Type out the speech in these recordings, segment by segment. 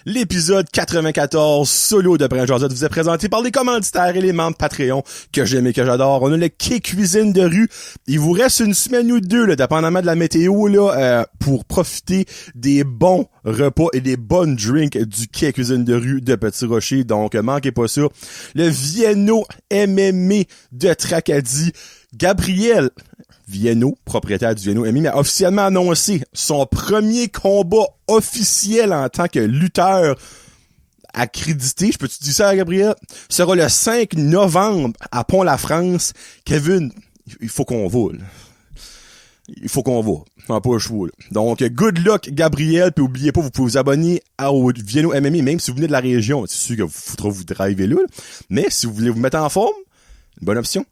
L'épisode 94 solo de Brand Josette vous est présenté par les commanditaires et les membres Patreon que j'aime et que j'adore. On a le Quai Cuisine de rue. Il vous reste une semaine ou deux, là, dépendamment de la météo, là, pour profiter des bons repas et des bonnes drinks du Quai Cuisine de rue de Petit Rocher. Donc, manquez pas ça. Le Vienno MMA de Tracadie. Gabriel Vienno, propriétaire du Vienno MMA, a officiellement annoncé son premier combat officiel en tant que lutteur accrédité, je peux-tu dire ça, Gabriel? Sera le 5 novembre à Pont-la-France. Kevin, il faut qu'on va, là. Il faut qu'on va. Non, pas le chevaux, là. Donc, good luck, Gabriel, puis oubliez pas, vous pouvez vous abonner au Vienno MMA, même si vous venez de la région. C'est sûr que vous foutrez vous driver là, là. Mais si vous voulez vous mettre en forme, une bonne option.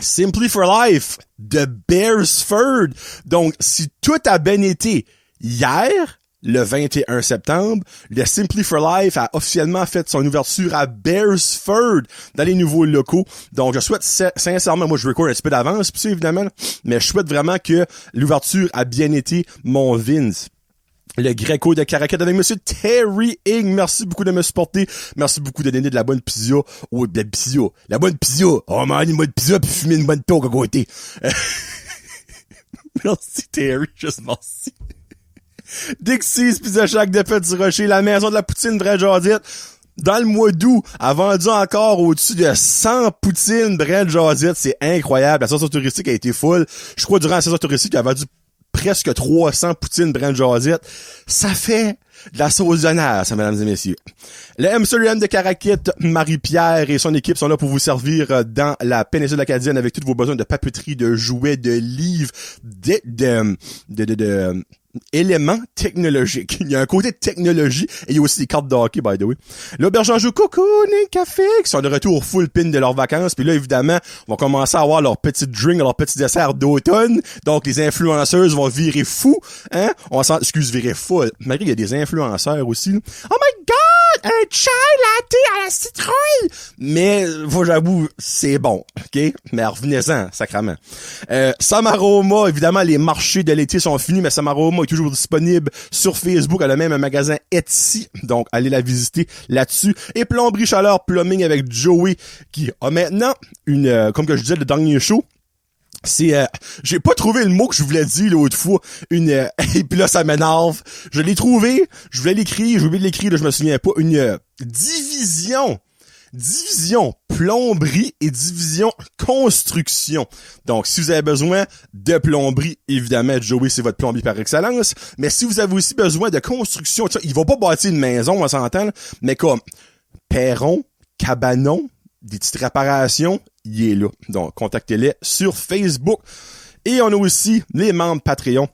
Simply for Life de Beresford. Donc, si tout a bien été hier, le 21 septembre, le Simply for Life a officiellement fait son ouverture à Beresford dans les nouveaux locaux. Donc, je souhaite sincèrement, moi je record un petit peu d'avance, puis ça, évidemment, mais je souhaite vraiment que l'ouverture a bien été, mon Vince. Le Greco de Caracat avec Monsieur Terry Ing. Merci beaucoup de me supporter. Merci beaucoup de donner de la bonne pizza. Oh, de la pizza. La bonne pizza. On mange une bonne pizza puis fumer une bonne toque à côté. Merci Terry. Juste merci. Dixie's Pizza Shack de Petit Rocher. La maison de la poutine Brand Josette. Dans le mois d'août, a vendu encore au-dessus de 100 poutines Brand Josette. C'est incroyable. La saison touristique a été full. Je crois durant la saison touristique, elle a vendu presque 300 poutines Brand Josette. Ça fait de la sauce d'honneur, ça, mesdames et messieurs. Le M de Caraquette, Marie-Pierre et son équipe sont là pour vous servir dans la péninsule acadienne avec tous vos besoins de papeterie, de jouets, de livres, de éléments technologiques. Il y a un côté technologie et il y a aussi des cartes de hockey, by the way. L'Auberge en Joue, Cocoon et Café, qui sont de retour full pin de leurs vacances. Puis là, évidemment, vont commencer à avoir leur petit drink, leur petit dessert d'automne. Donc, les influenceuses vont virer fou, hein? Virer fou. Malgré qu'il y a des influenceurs aussi, là. Oh my God! Un chai latte à la citrouille! Mais, j'avoue, c'est bon, ok? Mais revenez-en, sacrément. Samaroma, évidemment, les marchés de l'été sont finis, mais Samaroma est toujours disponible sur Facebook. Elle a même un magasin Etsy, donc allez la visiter là-dessus. Et Plomberie Chaleur Plumbing avec Joey, qui a maintenant comme que je disais, le dernier show, c'est j'ai pas trouvé le mot que je voulais dire l'autre fois, et puis là ça m'énerve. Je l'ai trouvé, je voulais l'écrire, j'ai oublié de l'écrire, là, je me souviens pas, une division plomberie et division construction. Donc, si vous avez besoin de plomberie, évidemment, Joey, c'est votre plombier par excellence. Mais si vous avez aussi besoin de construction, il va pas bâtir une maison, on s'entend, là, mais comme perron, cabanon, des petites réparations, il est là. Donc, contactez-les sur Facebook. Et on a aussi les membres Patreon.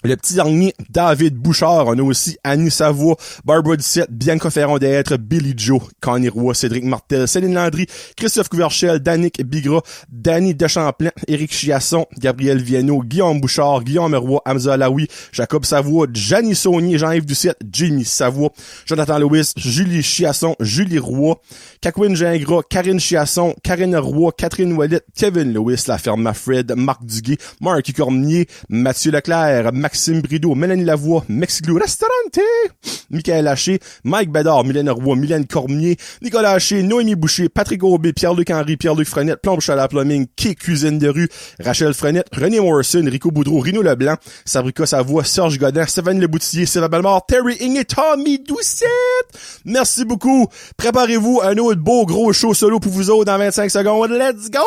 Le petit dernier, David Bouchard. On a aussi Annie Savoie, Barbara Ducette, Bianca Ferron d'être, Billy Joe, Connie Roy, Cédric Martel, Céline Landry, Christophe Couverchel, Danick Bigra, Danny Deschamplain, Éric Chiasson, Gabriel Vienno, Guillaume Bouchard, Guillaume Roy, Hamza Alaoui, Jacob Savoie, Gianni Saunier, Jean-Yves Ducette, Jimmy Savoie, Jonathan Lewis, Julie Chiasson, Julie Roy, Kakwin Gingras, Karine Chiasson, Karine Roy, Catherine Ouellette, Kevin Lewis, La Ferme Fred, Marc Duguay, Marky Cormier, Mathieu Leclerc, Maxime Brideau, Mélanie Lavoie, Mexiglou Restaurante, Michael Haché, Mike Bédard, Mylène Roy, Mylène Cormier, Nicolas Haché, Noémie Boucher, Patrick Aubé, Pierre-Luc Henry, Pierre-Luc Frenette, Plombe Chalat Plumbing, Quai Cuisine de rue, Rachel Frenette, René Morrison, Rico Boudreau, Rino Leblanc, Sabrica Savoie, Serge Godin, Stéphane Leboutillier, Sylvain Bellemare, Terry Ing et Tommy Doucette. Merci beaucoup. Préparez-vous un autre beau gros show solo pour vous autres dans 25 secondes. Let's go!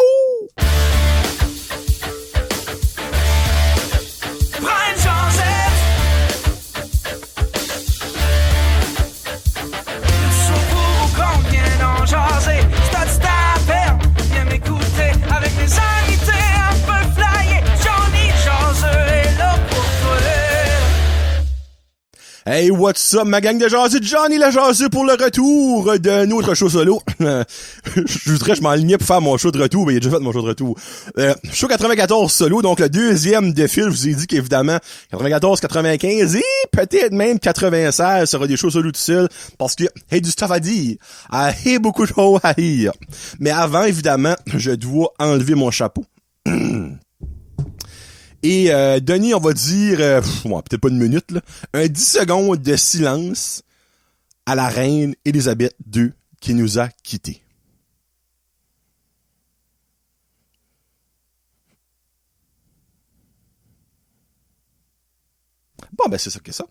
Hey, what's up, ma gang de jaseux? Johnny le jaseux pour le retour de notre show solo. Je m'enlignais pour faire mon show de retour, mais il a déjà fait mon show de retour. Show 94 solo, donc le deuxième de fil. Je vous ai dit qu'évidemment, 94, 95 et peut-être même 96 sera des shows solo tout seul, parce que, hey, du stuff à dire. Hey, beaucoup de choses à dire. Mais avant, évidemment, je dois enlever mon chapeau. Et Denis, on va dire, peut-être pas une minute, là, un 10 secondes de silence à la reine Élisabeth II qui nous a quittés. Bon, ben c'est ça que ça.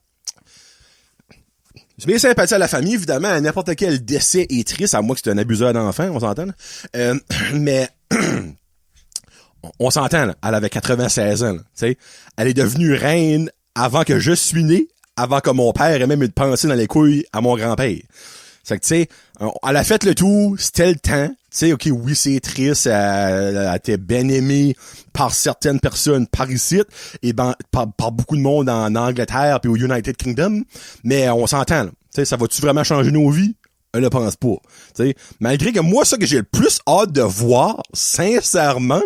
J'ai bien sympathie à la famille, évidemment. N'importe quel décès est triste, à moins que c'est un abuseur d'enfant, on s'entend. Mais on s'entend, là. Elle avait 96 ans. Tu sais, elle est devenue reine avant que je suis né, avant que mon père ait même eu de penser dans les couilles à mon grand-père. C'est que, tu sais, elle a fait le tout, c'était le temps. Tu sais, ok, oui, c'est triste, elle était bien aimée par certaines personnes par ici, et par beaucoup de monde en Angleterre puis au United Kingdom, mais on s'entend, là. Tu sais, ça va-tu vraiment changer nos vies? Je ne pense pas. Tu sais, malgré que moi, ça que j'ai le plus hâte de voir, sincèrement,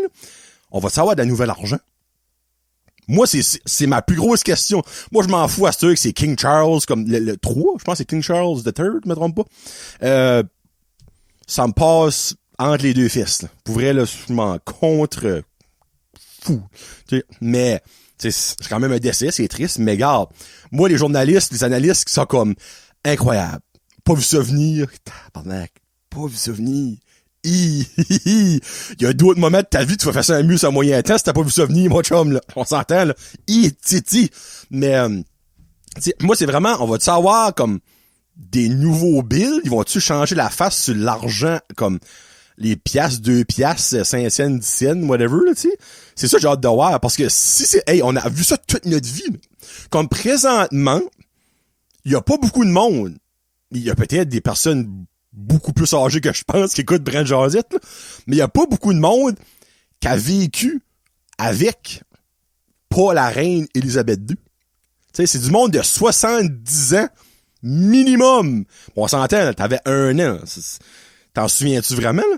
on va savoir de la nouvelle argent. Moi, c'est ma plus grosse question. Moi, je m'en fous à ceux que c'est King Charles, comme le 3, je pense que c'est King Charles III, je me trompe pas. Ça me passe entre les deux fils, là. Pour vrai, là, je m'en contre fou. T'sais, mais c'est quand même un décès, c'est triste, mais regarde, moi, les journalistes, les analystes qui sont comme incroyable. Pas vu ça venir. Tabarnak. Pas vu ça venir. Il y a d'autres moments de ta vie, tu vas faire ça un mieux sur moyen temps si t'as pas vu ça venir, mon chum, là. On s'entend, là. Titi. Mais, moi, c'est vraiment, on va-tu savoir, comme, des nouveaux bills? Ils vont-tu changer la face sur l'argent, comme, les piastres, 2 piastres, 5 cents, 10 cents, whatever, là, tu sais? C'est ça que j'ai hâte de voir, parce que si c'est, hey, on a vu ça toute notre vie, là. Comme présentement, il y a pas beaucoup de monde. Il y a peut-être des personnes beaucoup plus âgées que je pense qui écoutent Brent Josette, là. Mais il y a pas beaucoup de monde qui a vécu avec pas la reine Élisabeth II. Tu sais, c'est du monde de 70 ans minimum. On s'entend, là, t'avais 1 an. T'en souviens-tu vraiment, là?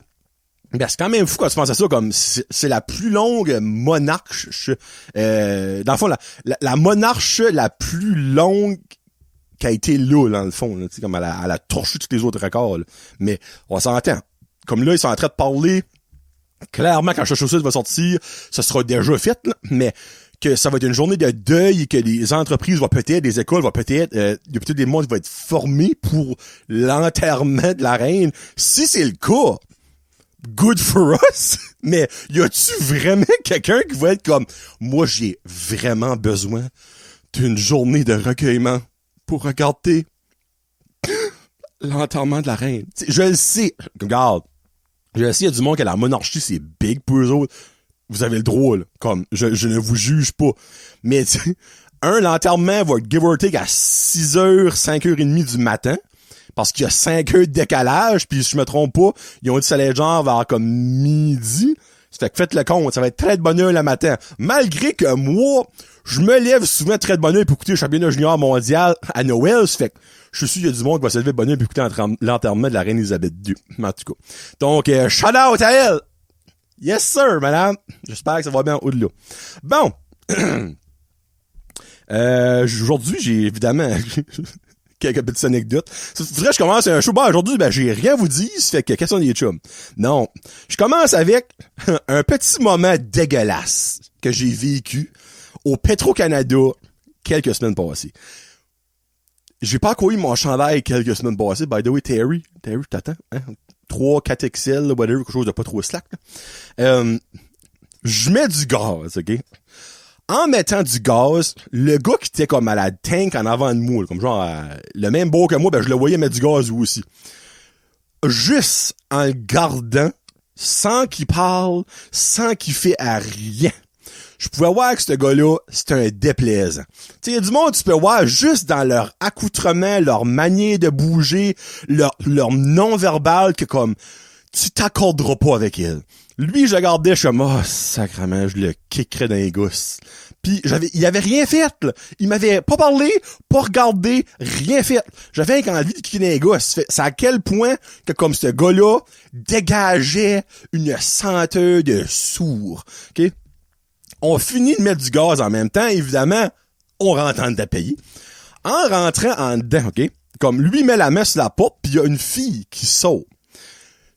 Ben, c'est quand même fou quand tu penses à ça, comme c'est la plus longue monarche, dans le fond, la monarche la plus longue qui a été là, dans le fond, là, comme elle a torché tous les autres records, là. Mais on s'entend. Comme là, ils sont en train de parler, clairement, quand Chaussure va sortir, ça sera déjà fait, là, mais que ça va être une journée de deuil, que les entreprises vont peut-être, les écoles vont peut-être, il y a peut-être des mondes qui vont être formés pour l'enterrement de la reine. Si c'est le cas, good for us, mais y a-tu vraiment quelqu'un qui va être comme, moi, j'ai vraiment besoin d'une journée de recueillement pour regarder l'enterrement de la reine? T'sais, je le sais, regarde, je le sais, il y a du monde que la monarchie, c'est big pour eux autres. Vous avez le droit, là. Comme, je ne vous juge pas. Mais, l'enterrement va give or take à 6h, 5h30 du matin. Parce qu'il y a 5 heures de décalage, puis si je me trompe pas, ils ont dit ça allait genre vers comme midi. Ça fait que faites le compte, ça va être très de bonne heure le matin. Malgré que moi, je me lève souvent très de bonne heure pour écouter le championnat junior mondial à Noël. Ça fait que je suis sûr qu'il y a du monde qui va se lever de bonne heure pour écouter l'enterrement de la reine Élisabeth II. En tout cas. Donc, shout out à elle! Yes sir, madame! J'espère que ça va bien au-delà. Bon. Aujourd'hui, j'ai évidemment... quelques petites anecdotes. Faudrait que je commence un show. Bon, aujourd'hui, ben, j'ai rien à vous dire, ça fait que question des chums. Non. Je commence avec un petit moment dégueulasse que j'ai vécu au Petro-Canada quelques semaines passées. J'ai pas encore eu mon chandail quelques semaines passées. By the way, Terry, je t'attends, hein? 3, 4 XL, whatever, quelque chose de pas trop slack, là. Je mets du gaz, ok? En mettant du gaz, le gars qui était comme à la tank en avant de moi, comme genre le même beau que moi, ben je le voyais mettre du gaz lui aussi. Juste en le gardant, sans qu'il parle, sans qu'il fait à rien. Je pouvais voir que ce gars-là, c'est un déplaisant. Tu sais, il y a du monde, tu peux voir juste dans leur accoutrement, leur manière de bouger, leur non-verbal, que comme, tu t'accorderas pas avec elle. Lui, je regardais, je suis comme, oh, sacrément, je le kickerais dans les gousses. Puis il avait rien fait, là. Il m'avait pas parlé, pas regardé, rien fait. J'avais envie de kicker dans les gousses. C'est à quel point que comme ce gars-là dégageait une senteur de sourd. OK? On finit de mettre du gaz en même temps, évidemment, on rentre en dedans payer. En rentrant en dedans, OK? Comme lui met la main sur la porte, puis il y a une fille qui saute.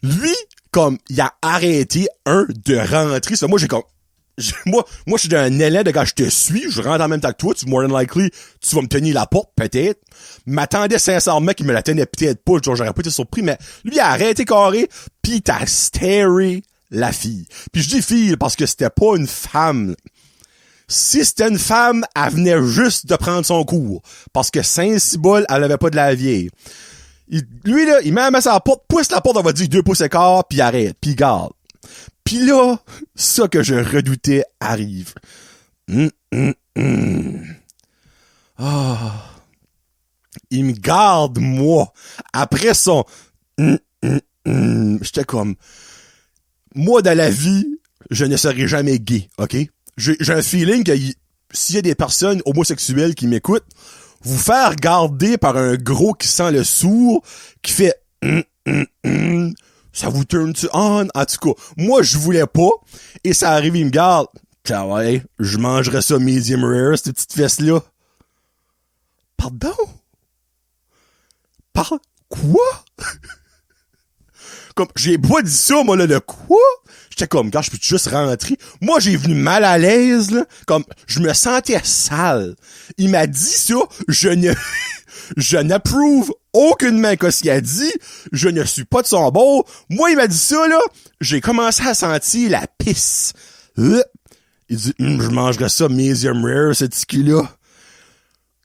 Lui, comme, il a arrêté, de rentrer. Ça, moi, j'ai comme, moi, je suis d'un élan de quand je te suis, je rentre en même temps que toi, tu more than likely, tu vas me tenir la porte, peut-être. M'attendais sincèrement qu'il me la tenait peut-être pas, genre, j'aurais pas été surpris, mais lui, il a arrêté carré, pis t'as staré la fille. Puis je dis fille parce que c'était pas une femme. Si c'était une femme, elle venait juste de prendre son cours. Parce que Saint-Cybole, elle avait pas de la vieille. Lui, là, il met la main à la porte, pousse la porte, on va dire 2 pouces écart, puis arrête, puis garde. Puis là, ça que je redoutais arrive. Ah. Il me garde, moi. Après son... J'étais comme... Moi, dans la vie, je ne serai jamais gay, OK? J'ai un feeling que s'il y a des personnes homosexuelles qui m'écoutent, vous faire garder par un gros qui sent le sourd, qui fait... ça vous turn-tu on? En tout cas, moi, je voulais pas. Et ça arrive, il me garde. Ah ouais, je mangerais ça medium rare, cette petite fesse-là. Pardon? Quoi? Comme, j'ai pas dit ça, moi, là, le quoi? J'étais comme, gars, je peux juste rentrer. Moi, j'ai venu mal à l'aise, là. Comme, je me sentais sale. Il m'a dit ça, je n'approuve aucunement ce qu'il a dit. Je ne suis pas de son bord. Moi, il m'a dit ça, là. J'ai commencé à sentir la pisse. Il dit, je mangerais ça medium rare, ce petit-là.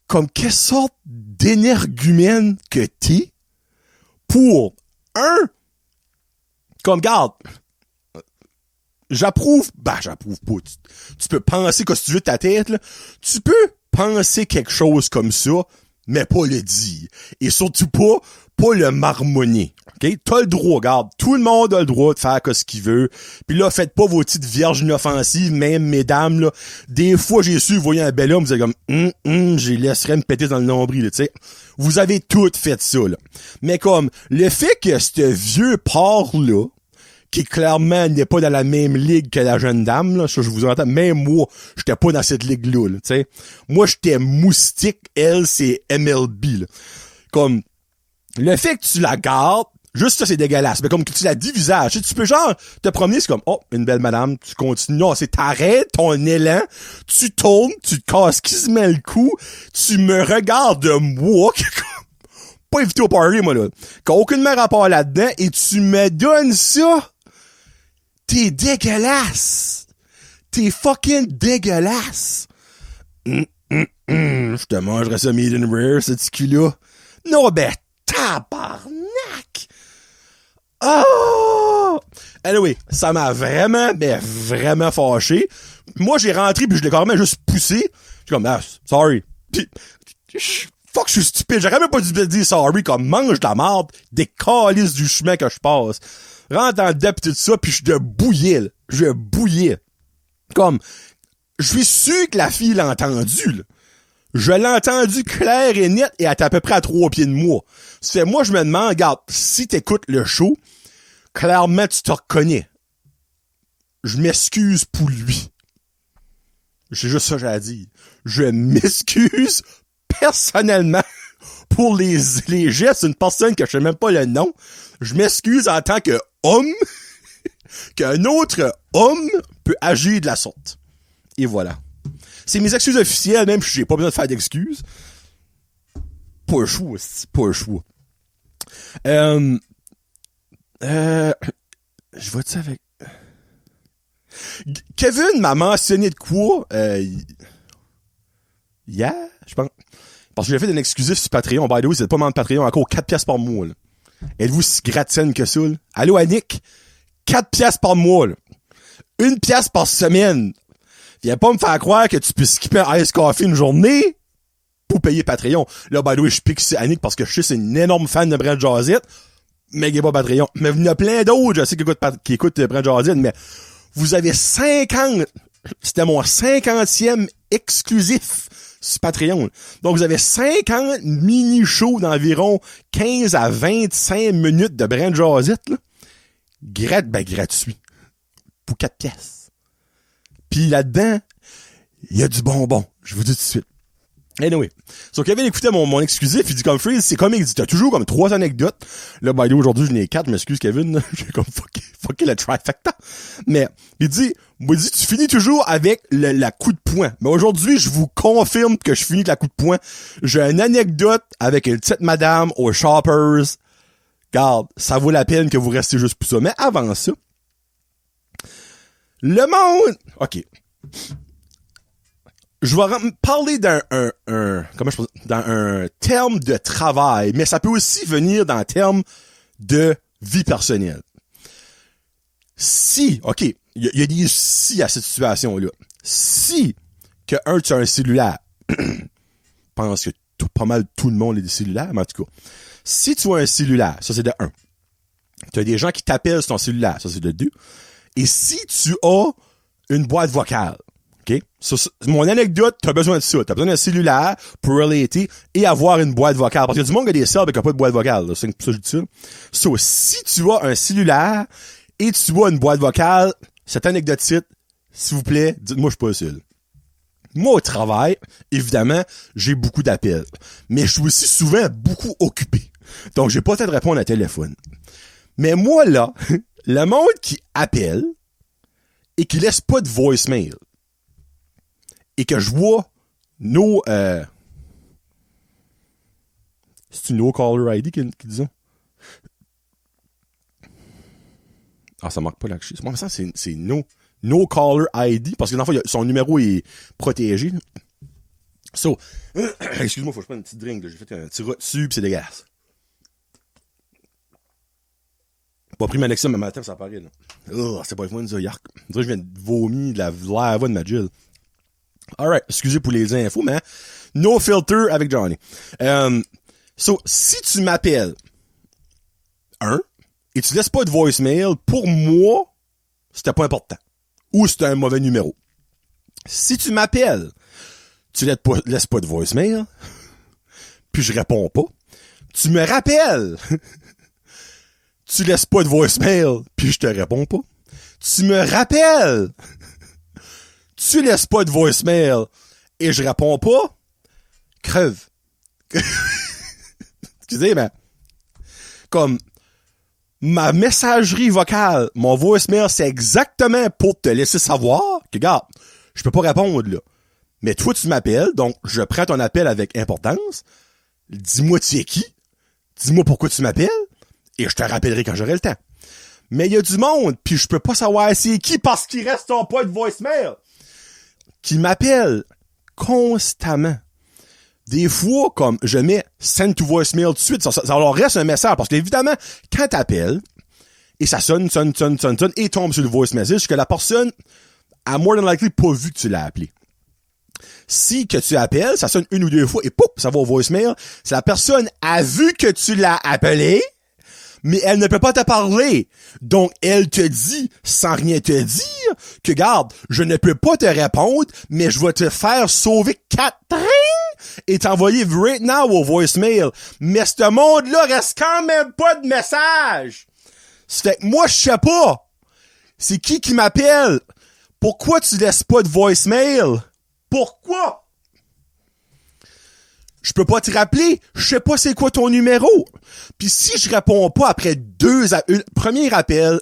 Comme, quelle sorte d'énergumène que t'es pour, comme, garde, j'approuve pas. Tu peux penser que si tu veux de ta tête, là, tu peux penser quelque chose comme ça, mais pas le dire. Et surtout pas le marmonner. OK? T'as le droit, regarde. Tout le monde a le droit de faire ce qu'il veut. Puis là, faites pas vos petites vierges inoffensives, même mesdames, là. Des fois, j'ai su, vous voyez un bel homme, vous êtes comme, je laisserais me péter dans le nombril, tu sais. Vous avez toutes fait ça, là. Mais comme, le fait que ce vieux porc-là, qui clairement n'est pas dans la même ligue que la jeune dame, là, ça, je vous entends, même moi, j'étais pas dans cette ligue-là, tu sais. Moi, j'étais moustique, elle, c'est MLB, là. Comme, le fait que tu la gardes, juste ça, c'est dégueulasse. Mais comme que tu la dis visage, tu peux genre te promener, c'est comme, oh, une belle madame, tu continues. Non, c'est t'arrêtes ton élan, tu tournes, tu te casses qui se met le cou, tu me regardes de moi, pas invité au party, moi, là, qui a aucunement rapport là-dedans, et tu me donnes ça. T'es dégueulasse. T'es fucking dégueulasse. Je te mangerais ça medium rare, ce petit cul-là. Non, ben, tabarnak! Oh! Anyway, ça m'a vraiment, mais vraiment fâché. Moi, j'ai rentré pis je l'ai carrément juste poussé. Je suis comme, ah, sorry. Pis, fuck, je suis stupide. J'aurais même pas dû dire sorry, comme mange de la marde, des calices du chemin que je passe. Rentre dans le dedans pis tout ça, pis je bouillais, là. Je bouillais. Comme, je suis sûr que la fille l'a entendu, là. Je l'ai entendu clair et net et elle est à peu près à 3 pieds de moi. Ça fait, moi, je me demande, regarde, si t'écoutes le show, clairement, tu te reconnais. Je m'excuse pour lui. J'ai juste ça à dire. Je m'excuse personnellement pour les gestes d'une personne que je sais même pas le nom. Je m'excuse en tant que homme qu'un autre homme peut agir de la sorte. Et voilà. C'est mes excuses officielles, même si j'ai pas besoin de faire d'excuses. Pas le choix, c'est pas le choix. Je vois-tu avec... Kevin m'a mentionné de quoi, hier, je pense. Parce que j'ai fait un exclusif sur Patreon. By the way, c'est pas membre de Patreon, encore 4 piastres par mois, là. Êtes-vous si gratienne que ça, là? Allô, Annick? 4 piastres par mois, là. 1 piastre par semaine. Viens pas me faire croire que tu peux skipper un Ice Coffee une journée pour payer Patreon. Là, by the way, je pique sur Annick parce que je sais que c'est une énorme fan de Brent Jazette, mais il n'y a pas Patreon. Mais il y en a plein d'autres, je sais, qui écoutent Brent Jazette, mais vous avez 50, c'était mon 50e exclusif sur Patreon. Donc, vous avez 50 mini-shows d'environ 15 à 25 minutes de Brent Jazette, là. Gratuit. Pour 4 pièces. Puis là-dedans, il y a du bonbon. Je vous dis tout de suite. Anyway. So, Kevin écoutait mon exclusif, il dit comme Freeze, c'est comme il dit, t'as toujours comme 3 anecdotes. Là, by the way, aujourd'hui, je n'ai 4, je m'excuse, Kevin. J'ai comme fucké le trifecta. Mais, il dit, tu finis toujours avec la coup de poing. Mais aujourd'hui, je vous confirme que je finis avec la coup de poing. J'ai une anecdote avec une petite madame aux Shoppers. Garde, ça vaut la peine que vous restez juste pour ça. Mais avant ça, le monde, ok. Je vais parler d'un terme de travail, mais ça peut aussi venir d'un terme de vie personnelle. Si, ok, il y a des si à cette situation-là. Si que tu as un cellulaire, je pense que pas mal tout le monde a des cellulaires, mais en tout cas, si tu as un cellulaire, ça c'est de 1. Tu as des gens qui t'appellent sur ton cellulaire, ça c'est de 2. Et si tu as une boîte vocale, OK? Mon anecdote, t'as besoin de ça. T'as besoin d'un cellulaire pour relater et avoir une boîte vocale. Parce qu'il y a du monde qui a des cells mais qui n'a pas de boîte vocale. Là. C'est pour ça que je dis ça. So, si tu as un cellulaire et tu as une boîte vocale, cette anecdote-ci, s'il vous plaît, dites-moi je suis pas seul. Moi, au travail, évidemment, j'ai beaucoup d'appels. Mais je suis aussi souvent beaucoup occupé. Donc, j'ai pas le temps de répondre à téléphone. Mais moi, là, le monde qui appelle et qui laisse pas de voicemail et que je vois c'est-tu No Caller ID qui dit ça? Ah, ça marque pas là. Moi, ça, c'est No Caller ID, parce que dans le fond, son numéro est protégé. So, excuse-moi, faut que je prenne une petite drink, là. J'ai fait un petit rat dessus, pis c'est dégueulasse. Pas pris ma Nexium, mais matin, ça apparaît, là. Oh, c'est pas le fun, ça, yark. On dirait que je viens de vomir de l'air de ma Jill. Alright, excusez pour les infos, mais no filter avec Johnny. So, si tu m'appelles et tu laisses pas de voicemail, pour moi, c'était pas important. Ou c'était un mauvais numéro. Si tu m'appelles, tu laisses pas de voicemail, puis je réponds pas, tu me rappelles, tu laisses pas de voicemail, puis je te réponds pas, tu me rappelles, tu laisses pas de voicemail, et je réponds pas, crève. Excusez, mais comme ma messagerie vocale, mon voicemail, c'est exactement pour te laisser savoir que, regarde, je peux pas répondre, là. Mais toi, tu m'appelles, donc je prends ton appel avec importance. Dis-moi tu es qui. Dis-moi pourquoi tu m'appelles. Et je te rappellerai quand j'aurai le temps. Mais il y a du monde, puis je peux pas savoir c'est qui parce qu'il reste ton pas de voicemail, qui m'appelle constamment. Des fois, comme je mets send to voicemail tout de suite, ça leur reste un message. Parce qu'évidemment, quand t'appelles, et ça sonne, et tombe sur le voice message, que la personne a more than likely pas vu que tu l'as appelé. Si que tu appelles, ça sonne une ou deux fois, et pouf, ça va au voicemail, c'est la personne a vu que tu l'as appelé, mais elle ne peut pas te parler. Donc, elle te dit, sans rien te dire, que garde, je ne peux pas te répondre, mais je vais te faire sauver Catherine et t'envoyer right now au voicemail. Mais ce monde-là reste quand même pas de message. Ça fait que moi, je sais pas. C'est qui m'appelle? Pourquoi tu laisses pas de voicemail? Pourquoi? Je peux pas te rappeler. Je sais pas c'est quoi ton numéro. Puis si je réponds pas après premier appel,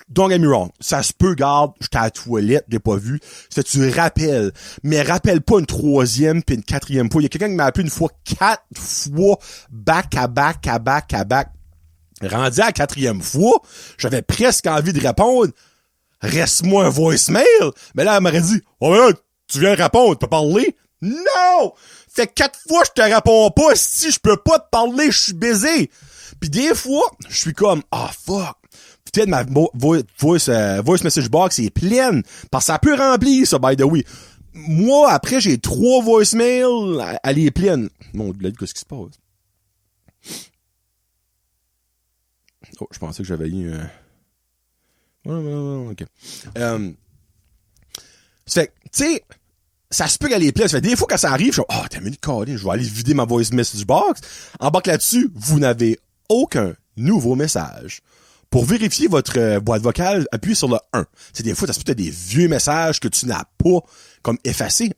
don't get me wrong, ça se peut, garde, j'étais à la toilette, je l'ai pas vu. Ça fait tu rappelles. Mais rappelle pas une troisième puis une quatrième fois. Il y a quelqu'un qui m'a appelé une fois 4 fois, back à back. Rendu à la quatrième fois, j'avais presque envie de répondre. Reste-moi un voicemail. Mais là, elle m'aurait dit, oh, mais là, tu viens répondre, tu peux parler? Non! Fait 4 fois, je te réponds pas. Si je peux pas te parler, je suis baisé. Puis des fois, je suis comme, fuck. Peut-être ma voice message box est pleine. Parce que ça peut remplir, ça, by the way. Moi, après, j'ai 3 voicemails, elle est pleine. Mon Dieu, qu'est-ce qui se passe? Oh, je pensais que j'avais eu ok. Ça fait que, tu sais, ça se peut qu'elle est pleine. Ça fait des fois quand ça arrive, je suis t'as mis de coller, je vais aller vider ma voice message box. Embarque là-dessus, vous n'avez aucun nouveau message. Pour vérifier votre boîte vocale, appuyez sur le 1. Des fois, ça se peut être des vieux messages que tu n'as pas comme effacés.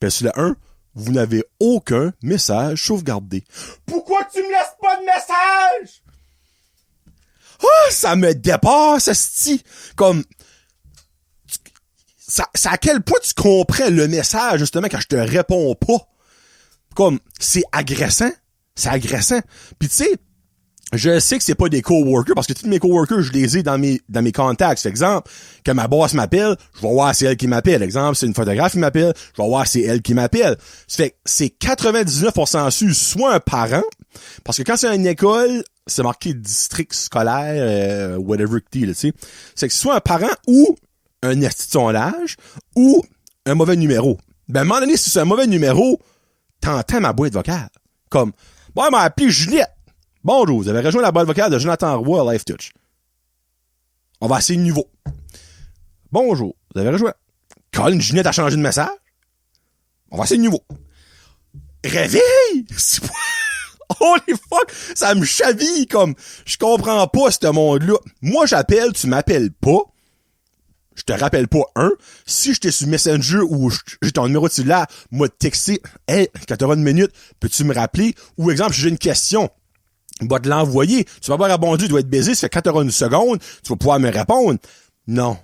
Puis sur le 1, vous n'avez aucun message sauvegardé. Pourquoi tu me laisses pas de message? Ah, ça me dépasse, esti. Comme, ça à quel point tu comprends le message, justement, quand je te réponds pas. Comme, c'est agressant. C'est agressant. Puis tu sais, je sais que c'est pas des coworkers, parce que tous mes coworkers, je les ai dans mes contacts. Par exemple, quand ma boss m'appelle, je vais voir c'est elle qui m'appelle. Exemple, c'est une photographe qui m'appelle, je vais voir c'est elle qui m'appelle. Ça fait que c'est 99% sûr, soit un parent, parce que quand c'est une école, c'est marqué district scolaire, whatever que t'es, là, tu sais. C'est que soit un parent ou un esti de sondage ou un mauvais numéro. Ben, à un moment donné, si c'est un mauvais numéro, t'entends ma boîte vocale. Comme, bon, elle m'a appelé Juliette. Bonjour, vous avez rejoint la boîte vocale de Jonathan Roy à Life Touch. On va essayer de nouveau. Bonjour, vous avez rejoint. Colin, Juliette a changé de message. On va essayer de nouveau. Réveille! Holy fuck! Ça me chaville comme, je comprends pas ce monde-là. Moi, j'appelle, tu m'appelles pas. Je te rappelle pas, si j'étais sur Messenger ou j'ai ton numéro de cellulaire, moi, texter, hey, quand t'auras une minute, peux-tu me rappeler? Ou exemple, j'ai une question. Va te l'envoyer. Tu vas pas répondre, tu dois être baisé. Ça fait que quand t'auras une seconde, tu vas pouvoir me répondre. Non.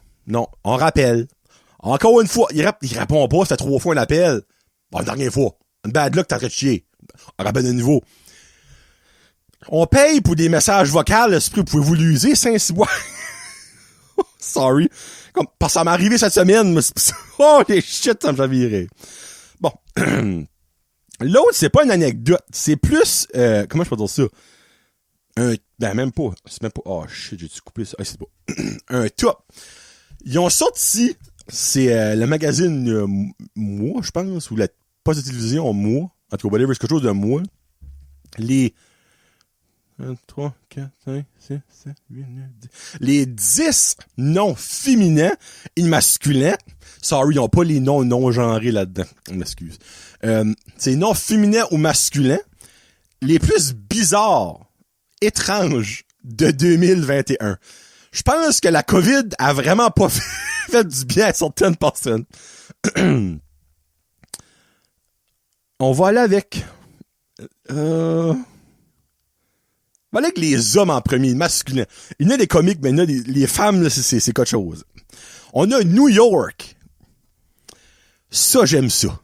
On rappelle. Encore une fois, il répond pas, ça fait 3 fois un appel. Bon, la dernière fois. Une bad luck, t'as traité de chier. On rappelle de nouveau. On paye pour des messages vocaux, l'esprit, pouvez-vous l'user, Saint-Cyboire? Sorry. Comme, parce que ça m'est arrivé cette semaine, mais oh, les shit, ça me chavirait. Bon. L'autre, c'est pas une anecdote. C'est plus, comment je peux dire ça? Même pas. C'est même pas, oh shit, j'ai-tu coupé ça? Ah, c'est pas. Un top. Ils ont sorti, c'est le magazine Moi, je pense, ou la poste de télévision Moi. En tout cas, whatever, c'est quelque chose de Moi. Les 1, 3, 4, 5, 6, 7, 8, 9, 10. Les 10 noms féminins et masculins. Sorry, ils n'ont pas les noms non-genrés là-dedans. On m'excuse. C'est noms féminins ou masculins. Les plus bizarres, étranges de 2021. Je pense que la COVID a vraiment pas fait du bien à certaines personnes. On va aller avec... On va aller avec les hommes en premier, masculins. Il y en a des comiques, mais il y en a les femmes, là, c'est quelque chose. On a New York. Ça, j'aime ça.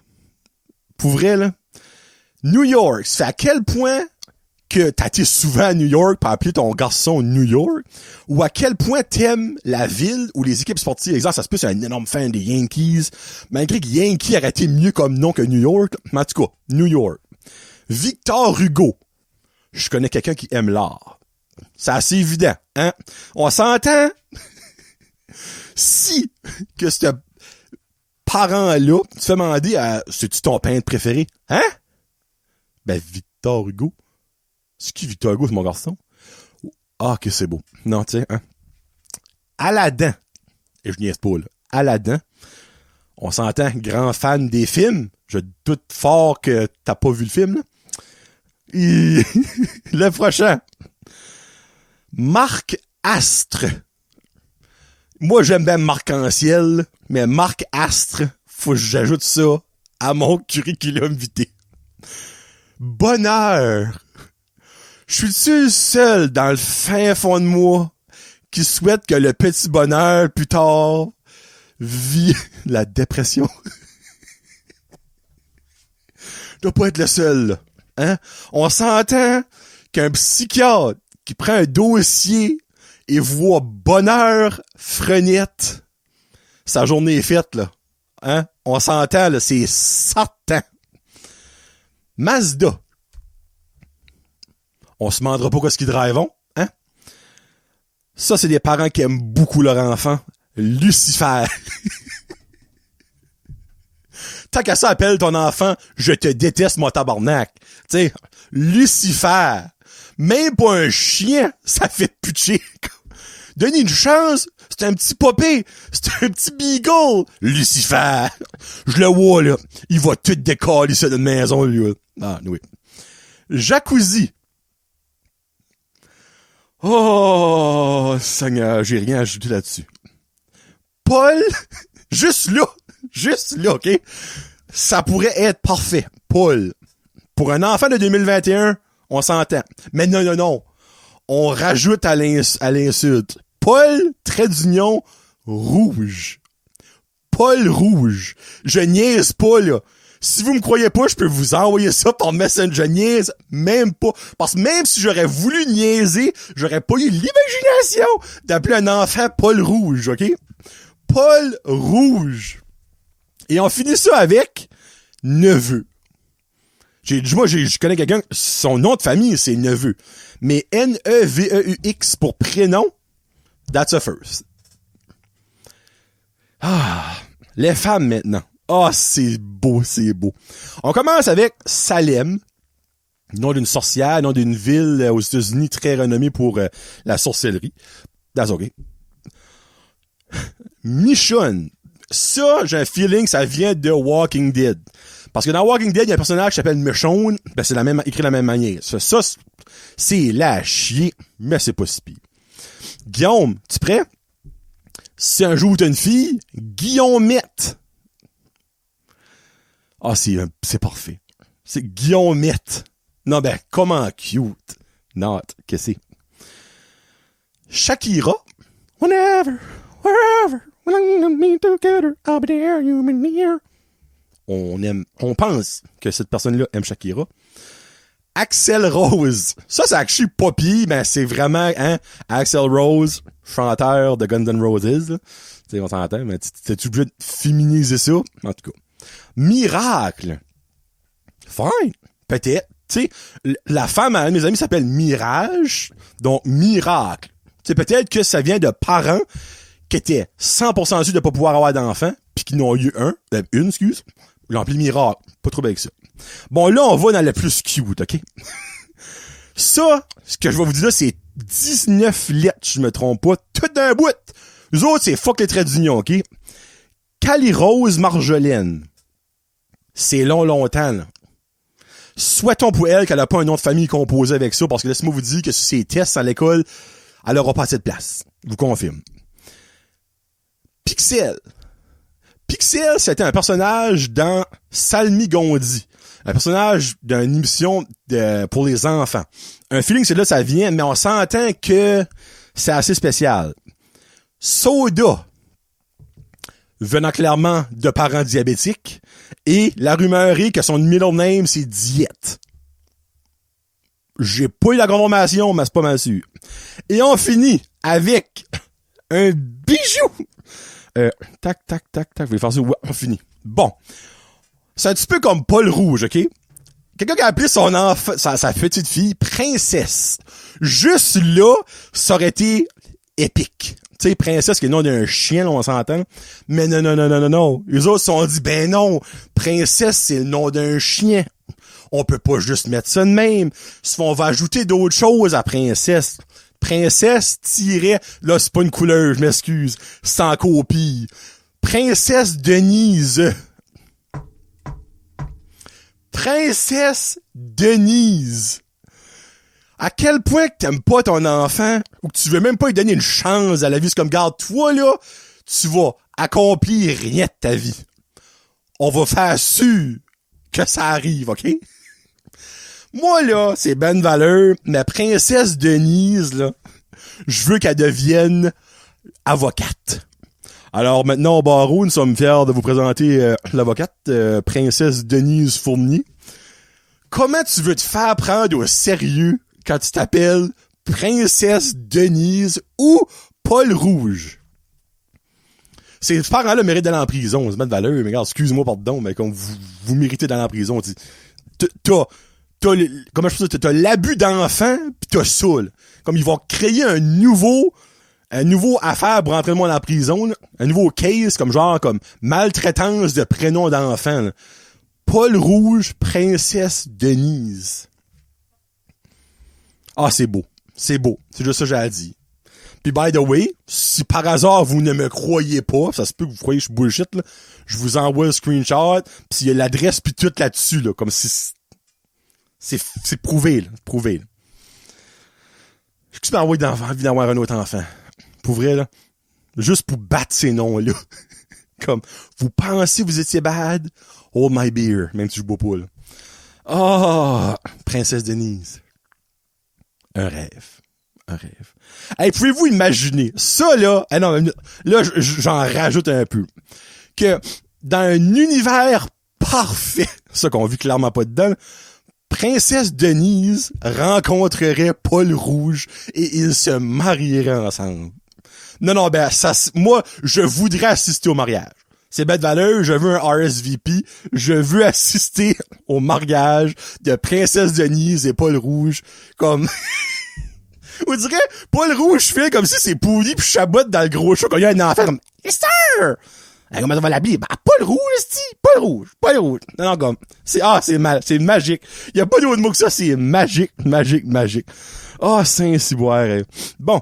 Pour vrai, là. New York, c'est à quel point que t'as été souvent à New York pour appeler ton garçon New York, ou à quel point t'aimes la ville ou les équipes sportives. Exemple, ça se peut, c'est un énorme fan des Yankees, malgré que Yankee aurait été mieux comme nom que New York. Mais en tout cas, New York. Victor Hugo. Je connais quelqu'un qui aime l'art. C'est assez évident, hein? On s'entend? Si que ce parent-là, tu fais demander à, c'est-tu ton peintre préféré? Hein? Ben, Victor Hugo. C'est qui Victor Hugo, c'est mon garçon? Ah, que c'est beau. Non, tiens, hein? Aladdin. Et je niaise pas, là. Aladdin. On s'entend, grand fan des films. Je doute fort que t'as pas vu le film, là. Le prochain. Marc Astre. Moi, j'aime bien Marc-en-Ciel, mais Marc Astre, faut que j'ajoute ça à mon curriculum vitae. Bonheur. Je suis le seul dans le fin fond de moi qui souhaite que le petit bonheur, plus tard, vit la dépression. Je dois pas être le seul, là. Hein? On s'entend qu'un psychiatre qui prend un dossier et voit bonheur frenette, sa journée est faite, là. Hein? On s'entend, là, c'est certain. Mazda. On se demandera pas qu'est-ce qu'ils drivent, hein? Ça, c'est des parents qui aiment beaucoup leur enfant. Lucifer. Tant qu'à ça, appelle ton enfant, je te déteste, mon tabarnak. Tu sais, Lucifer. Même pas un chien, ça fait putcher. Donnez une chance, c'est un petit popé, c'est un petit beagle. Lucifer. Je le vois, là. Il va tout décoller ça d'une maison, lui. Ah, oui. Jacuzzi. Oh, Seigneur, j'ai rien ajouté là-dessus. Paul, juste là, OK? ça pourrait être parfait. Paul. Pour un enfant de 2021, on s'entend. Mais non. On rajoute à l'insulte. Paul, trait d'union, rouge. Paul rouge. Je niaise pas, là. Si vous me croyez pas, je peux vous envoyer ça par Messenger. Je niaise même pas. Parce que même si j'aurais voulu niaiser, j'aurais pas eu l'imagination d'appeler un enfant Paul rouge, OK? Paul rouge. Et on finit ça avec neveu. Je connais quelqu'un, son nom de famille, c'est neveu. Mais Neveux pour prénom, that's a first. Les femmes maintenant. C'est beau. On commence avec Salem, nom d'une sorcière, nom d'une ville aux États-Unis très renommée pour la sorcellerie. That's okay. Michonne. Ça, j'ai un feeling que ça vient de Walking Dead. Parce que dans Walking Dead, il y a un personnage qui s'appelle Michonne. Ben, c'est écrit de la même manière. Ça, c'est la chier, mais c'est pas si pire. Guillaume, tu prêt? Si un jour t'as une fille, Guillaumette. C'est parfait. C'est Guillaumette. Non, ben, comment cute. Not, qu'est-ce que c'est? Shakira. Whenever, wherever, when me together, I'll be there, you be near. On pense que cette personne-là aime Shakira. Axl Rose. Ça, c'est actually pas pire, mais c'est vraiment, Axl Rose, chanteur de Guns N' Roses, là. Tu sais, on s'entend, mais t'es-tu obligé de féminiser ça? En tout cas. Miracle. Fine. Peut-être. Tu sais, la femme à un de mes amis s'appelle Mirage, donc Miracle. Tu sais, peut-être que ça vient de parents qui étaient 100% sûrs de pas pouvoir avoir d'enfants, puis qui n'ont eu une, excuse. Ils l'ont appelé Miracle. Pas trop avec ça. Bon, là, on va dans le plus cute, OK? Ça, ce que je vais vous dire là, c'est 19 lettres, je me trompe pas, tout d'un bout. Nous autres, c'est fuck les traits d'union, OK? Cali-Rose Marjolaine. C'est longtemps, là. Souhaitons pour elle qu'elle a pas un nom de famille composé avec ça, parce que laissez-moi vous dire que sur ses tests à l'école, elle aura pas assez de place. Je vous confirme. Pixel. Pixel, c'était un personnage dans Salmigondi. Un personnage d'une émission pour les enfants. Un feeling, c'est là ça vient, mais on s'entend que c'est assez spécial. Soda. Venant clairement de parents diabétiques. Et la rumeur est que son middle name, c'est Diète. J'ai pas eu la confirmation, mais c'est pas mal sûr. Et on finit avec un bijou. Tac. Je vais faire ça. Ouais, on finit. Bon. C'est un petit peu comme Paul Rouge, OK? Quelqu'un qui a appelé son enfant, sa petite fille, Princesse. Juste là, ça aurait été épique. Tu sais, Princesse, qui est le nom d'un chien, là, on s'entend. Mais non. Les autres se sont dit, ben non, Princesse, c'est le nom d'un chien. On peut pas juste mettre ça de même. On va ajouter d'autres choses à Princesse. Princesse tiret, là, c'est pas une couleur, je m'excuse. C'est en copie. Princesse Denise. Princesse Denise. À quel point que t'aimes pas ton enfant ou que tu veux même pas lui donner une chance à la vie, c'est comme, regarde, toi, là, tu vas accomplir rien de ta vie. On va faire sûr que ça arrive, OK? Moi, là, c'est bonne valeur, mais Princesse Denise, là, je veux qu'elle devienne avocate. Alors, maintenant, au barreau, nous sommes fiers de vous présenter l'avocate, Princesse Denise Fournier. Comment tu veux te faire prendre au sérieux quand tu t'appelles Princesse Denise ou Paul Rouge? Ces parents-là méritent d'aller en prison, c'est bonne valeur, mais regarde, excuse-moi, pardon, mais comme vous méritez d'aller en prison, t'as l'abus d'enfant pis t'as ça, là. Comme ils vont créer un nouveau affaire pour entrer le monde en prison, là. Un nouveau case comme maltraitance de prénom d'enfant, là. Paul Rouge, Princesse Denise. C'est beau. C'est juste ça que j'ai à dire. Puis by the way, si par hasard vous ne me croyez pas, ça se peut que vous croyez que je suis bullshit, là, je vous envoie un screenshot, pis il y a l'adresse pis tout là-dessus, là, comme si c'est prouvé, là. Prouvé, là. Je m'envoie envie d'avoir un autre enfant. Pour vrai, là. Juste pour battre ces noms-là. Comme, vous pensez que vous étiez bad? Hold my beer, même si je bois pas, là. Ah, Princesse Denise. Un rêve. Un rêve. Hey, pouvez-vous imaginer, ça là, non, là, j'en rajoute un peu, que dans un univers parfait, ça qu'on vit clairement pas dedans, Princesse Denise rencontrerait Paul Rouge et ils se marieraient ensemble. Non, ben, moi, je voudrais assister au mariage. C'est bête valeur, je veux un RSVP, je veux assister au mariage de Princesse Denise et Paul Rouge, comme... On dirait, Paul Rouge fait comme si c'est pourri pis chabote dans le gros show quand il y a un enfant comme, yes sir! Comment on va l'habiller? Bah, Paul Rouge, Paul Rouge. Non, comme, c'est magique. Il y a pas d'autre mot que ça, c'est magique. Saint-Cyboire. Bon.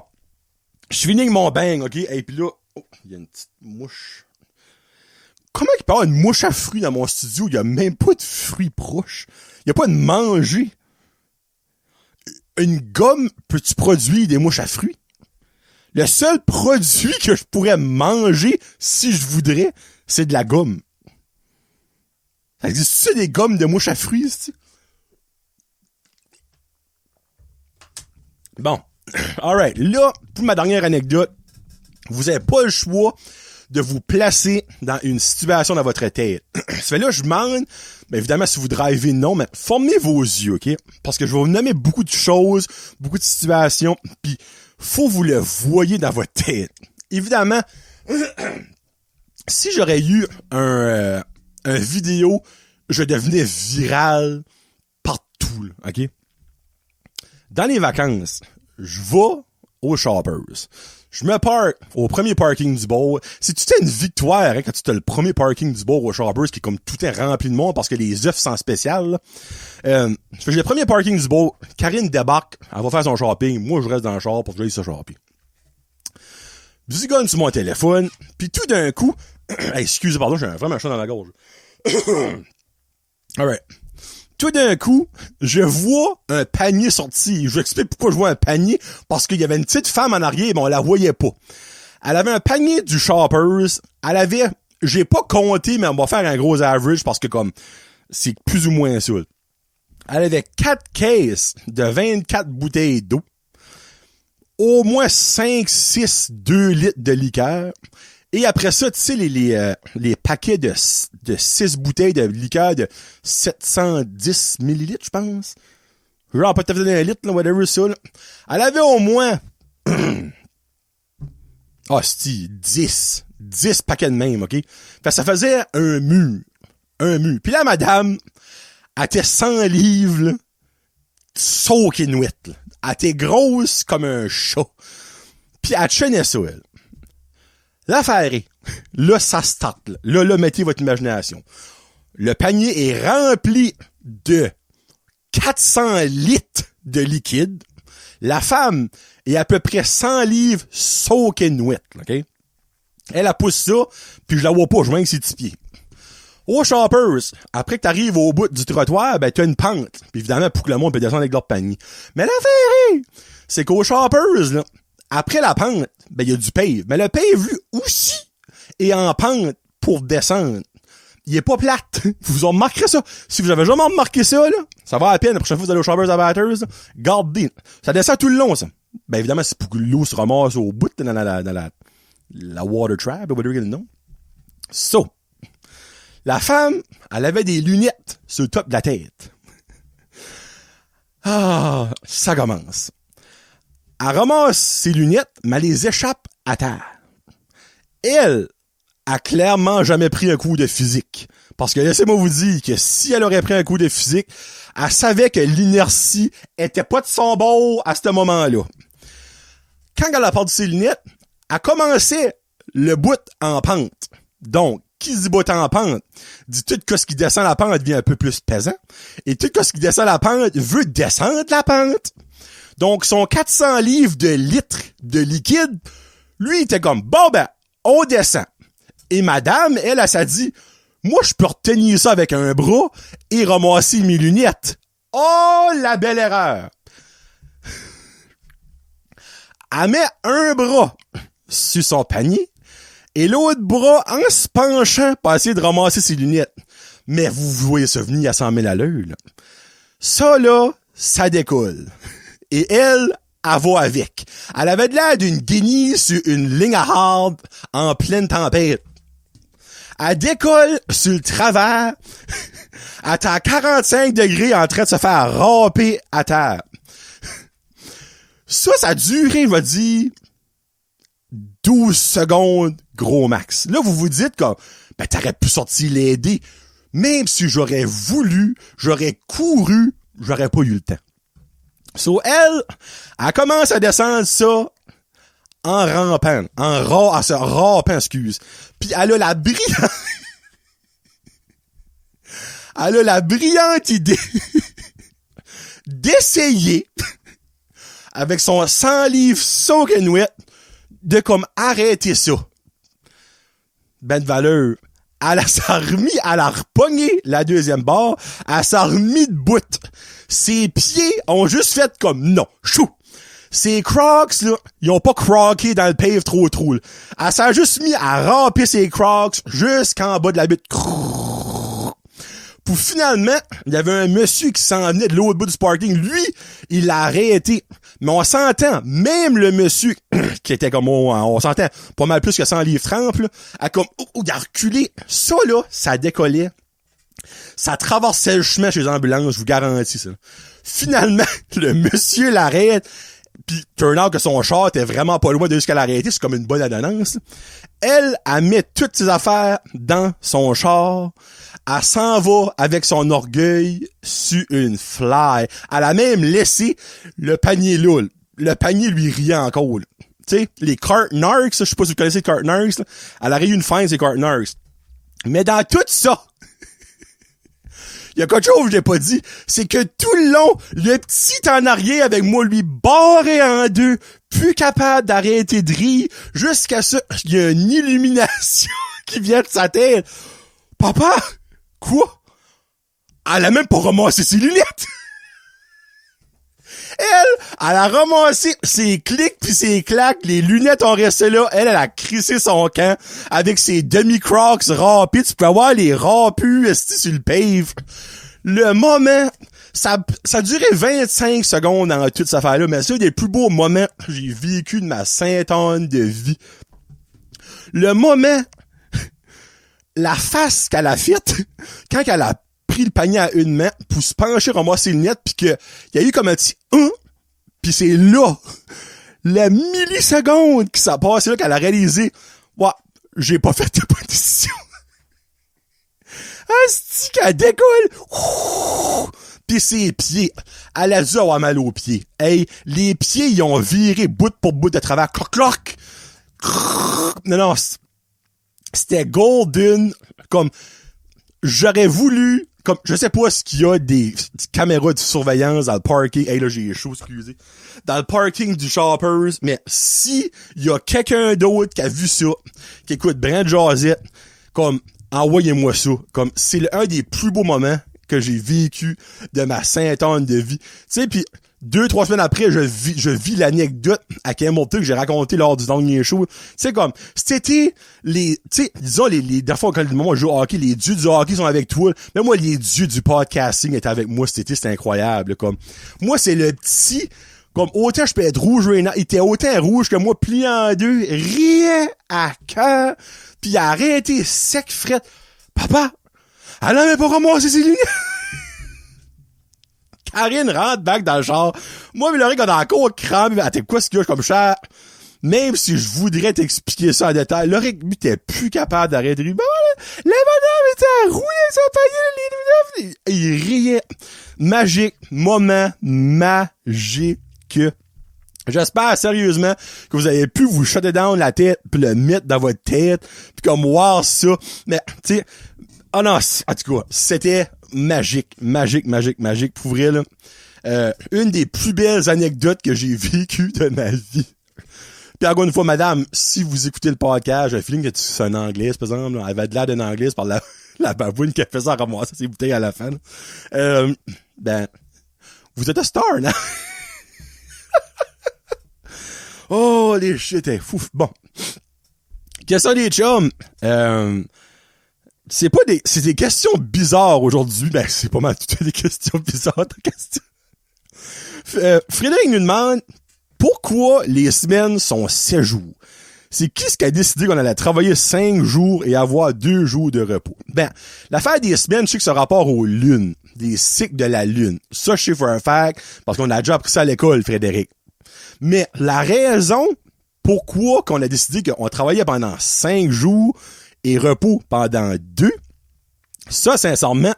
Je finis avec mon bang, ok? Et puis là, il y a une petite mouche. Comment il peut y avoir une mouche à fruits dans mon studio? Il y a même pas de fruits proches. Il y a pas de manger. Une gomme, peux-tu produire des mouches à fruits? Le seul produit que je pourrais manger, si je voudrais, c'est de la gomme. Ça existe-tu des gommes de mouches à fruits, c'ti? Bon. Alright. Là, pour ma dernière anecdote, vous avez pas le choix de vous placer dans une situation dans votre tête. Ça fait là, je demande, ben évidemment, si vous drivez, non, mais formez vos yeux, ok? Parce que je vais vous nommer beaucoup de choses, beaucoup de situations, puis faut vous le voyez dans votre tête. Évidemment, si j'aurais eu un vidéo, je devenais viral partout, là, ok? Dans les vacances, je vais aux Shoppers. Je me park au premier parking du bord. C'est tout une victoire, hein, quand tu as le premier parking du bord au Shoppers qui est comme tout est rempli de monde parce que les œufs sont spéciales. J'ai le premier parking du bord. Karine débarque, elle va faire son shopping. Moi, je reste dans le char pour que j'aille se shopper. Je zigonne sur mon téléphone, puis tout d'un coup, excusez, pardon, j'ai vraiment un chat dans la gorge. Alright. Tout d'un coup, je vois un panier sortir. Je vous explique pourquoi je vois un panier. Parce qu'il y avait une petite femme en arrière, mais on la voyait pas. Elle avait un panier du Shoppers. Elle avait, j'ai pas compté, mais on va faire un gros average parce que comme, c'est plus ou moins ça. Elle avait 4 caisses de 24 bouteilles d'eau. Au moins 5, 6, 2 litres de liqueur. Et après ça, tu sais, les paquets de 6 bouteilles de liqueur de 710 millilitres, je pense. Genre, pas tout à fait un litre, là, whatever ça, là. Elle avait au moins, 10 paquets de même, ok? Fait que ça faisait un mur. Puis là, madame, elle était 100 livres, là, soaking wet, là. Elle était grosse comme un chat. Puis elle tenait ça, elle. L'affaire est, là, ça start, là. Là, mettez votre imagination. Le panier est rempli de 400 litres de liquide. La femme est à peu près 100 livres soaking wet, ok? Elle pousse ça, puis je la vois pas, je vois que ses petits pieds. Au Shoppers, après que t'arrives au bout du trottoir, ben, t'as une pente. Puis évidemment, pour que le monde peut descendre avec leur panier. Mais l'affaire est, c'est qu'au Shoppers, là, après la pente, ben, il y a du pave. Mais le pave, lui, aussi, est en pente pour descendre. Il est pas plate. Vous en remarquerez ça. Si vous avez jamais remarqué ça, là, ça va à peine. La prochaine fois que vous allez au Shoppers à Batters, gardez. Ça descend tout le long, ça. Ben, évidemment, c'est pour que l'eau se ramasse au bout, dans la water trap, ou whatever you know. So. La femme, elle avait des lunettes sur le top de la tête. Ah, ça commence. Elle ramasse ses lunettes, mais elle les échappe à terre. Elle a clairement jamais pris un coup de physique. Parce que laissez-moi vous dire que si elle aurait pris un coup de physique, elle savait que l'inertie était pas de son bord à ce moment-là. Quand elle a perdu ses lunettes, elle commençait le bout en pente. Donc, qui dit bout en pente, dit tout que ce qui descend la pente devient un peu plus pesant. Et tout que ce qui descend la pente veut descendre la pente. Donc, son 400 livres de litres de liquide, lui, il était comme, bon ben, on descend. Et madame, elle s'est dit, moi, je peux retenir ça avec un bras et ramasser mes lunettes. Oh, la belle erreur! Elle met un bras sur son panier et l'autre bras en se penchant pour essayer de ramasser ses lunettes. Mais vous voyez ça venir à 100 000 à l'heure, là. Ça, là, ça décolle. Et elle va avec. Elle avait de l'air d'une guenille sur une ligne à hard en pleine tempête. Elle décolle sur le travers. Elle est à 45 degrés en train de se faire râper à terre. Ça a duré, je vais dire, 12 secondes, gros max. Là, vous vous dites que, t'aurais pu sortir l'aider. Même si j'aurais voulu, j'aurais couru, j'aurais pas eu le temps. So, elle commence à descendre ça en rampant, elle se rampant, excuse. Puis elle a la brillante idée d'essayer avec son 100 livres soaking wet de comme arrêter ça. Ben de valeur. Elle s'est remis, elle a repogné la deuxième barre, elle s'est remis debout. Ses pieds ont juste fait comme non, chou. Ses crocs, là, ils ont pas croqué dans le pave trop. Là. Elle s'est juste mis à ramper ses crocs jusqu'en bas de la butte. Pour finalement, il y avait un monsieur qui s'en venait de l'autre bout du parking. Lui, il l'a arrêté. Mais on s'entend, même le monsieur, qui était comme, on s'entend, pas mal plus que 100 livres trempe, là, il a reculé. Ça, là, ça décollait. Ça traversait le chemin chez les ambulances, je vous garantis ça. Finalement, le monsieur l'arrête, pis turn out que son char était vraiment pas loin de ce qu'elle a arrêté, c'est comme une bonne annonce. Elle met toutes ses affaires dans son char. Elle s'en va avec son orgueil sur une fly. Elle a même laissé le panier là. Le panier lui riait encore. Tu sais, les cart narcs, je sais pas si vous connaissez les cart narcs, elle aurait eu une fine, ces cart narcs. Mais dans tout ça, il y a quelque chose que j'ai pas dit, c'est que tout le long, le petit en arrière avec moi, lui, barré en deux, plus capable d'arrêter de rire, jusqu'à ça, il y a une illumination qui vient de sa tête. Papa! Quoi? Elle a même pas ramassé ses lunettes! Elle a ramassé ses clics pis ses claques, les lunettes ont resté là, elle a crissé son camp avec ses demi-crocs râpés, tu peux avoir les râpus sur le pave. Le moment, ça a duré 25 secondes dans toute cette affaire-là, mais c'est un des plus beaux moments que j'ai vécu de ma sainte âne de vie. Le moment, la face qu'elle a faite, quand elle a pris le panier à une main pour se pencher, ramasser les lunettes, pis que il y a eu comme un petit pis c'est là, la milliseconde qui s'est passée là qu'elle a réalisé, ouais, j'ai pas fait de bonne décision. Asti qu'elle décolle, pis ses pieds, elle a dû avoir mal aux pieds. Hey, les pieds, ils ont viré bout pour bout de travers, cloc. Non, c'était golden, comme, j'aurais voulu, comme, je sais pas ce qu'il y a des caméras de surveillance dans le parking. Hey, là, j'ai chaud, excusez. Dans le parking du Shoppers, mais si il y a quelqu'un d'autre qui a vu ça, qui écoute Brand Jazette, comme, envoyez-moi ça. Comme, c'est un des plus beaux moments que j'ai vécu de ma sainte âne de vie. Tu sais, pis 2-3 semaines après, je vis l'anecdote à Hamilton que j'ai raconté lors du dernier show. Tu sais, comme, c'était tu sais, disons, des fois, quand le moment où je joue au hockey, les dieux du hockey sont avec toi. Mais moi, les dieux du podcasting étaient avec moi cet été, c'était incroyable, comme. Moi, c'est le petit, comme, autant je peux être rouge, il était autant rouge que moi, plié en deux, riait à cœur, pis il a arrêté sec, fret. Papa, elle avait pas ramassé ses lunettes. Karine rentre back dans le char. Moi, mais Laurie, quand dans la cour, crame, elle t'es quoi ce qu'il y a comme cher? Même si je voudrais t'expliquer ça en détail, Laurie, lui, t'es plus capable d'arrêter de rire. La madame était rouillée, son panier, les lunettes. Il riait. Magique. Moment magique. J'espère sérieusement que vous avez pu vous shutter down la tête pis le mettre dans votre tête pis comme voir ça. Mais, tu sais, oh non, en tout cas, c'était magique. Pour vrai, là. Une des plus belles anecdotes que j'ai vécues de ma vie. Puis encore une fois, madame, si vous écoutez le podcast, j'ai le feeling que c'est un anglaise, par exemple. Elle avait de l'air d'une anglaise par la baboune qui a fait ça ramasser ses bouteilles à la fin. Ben, vous êtes un star, non? Oh, les shit, fou. Bon. Question des chums. c'est des questions bizarres aujourd'hui. Ben, c'est pas mal toutes des questions bizarres, ta question. Frédéric nous demande pourquoi les semaines sont 7 jours. C'est qui ce qui a décidé qu'on allait travailler 5 jours et avoir 2 jours de repos? Ben, l'affaire des semaines, je sais que c'est rapport aux lunes, des cycles de la lune. Ça, je sais for a fact, parce qu'on a déjà appris ça à l'école, Frédéric. Mais la raison pourquoi qu'on a décidé qu'on travaillait pendant 5 jours et repos pendant 2, ça, sincèrement,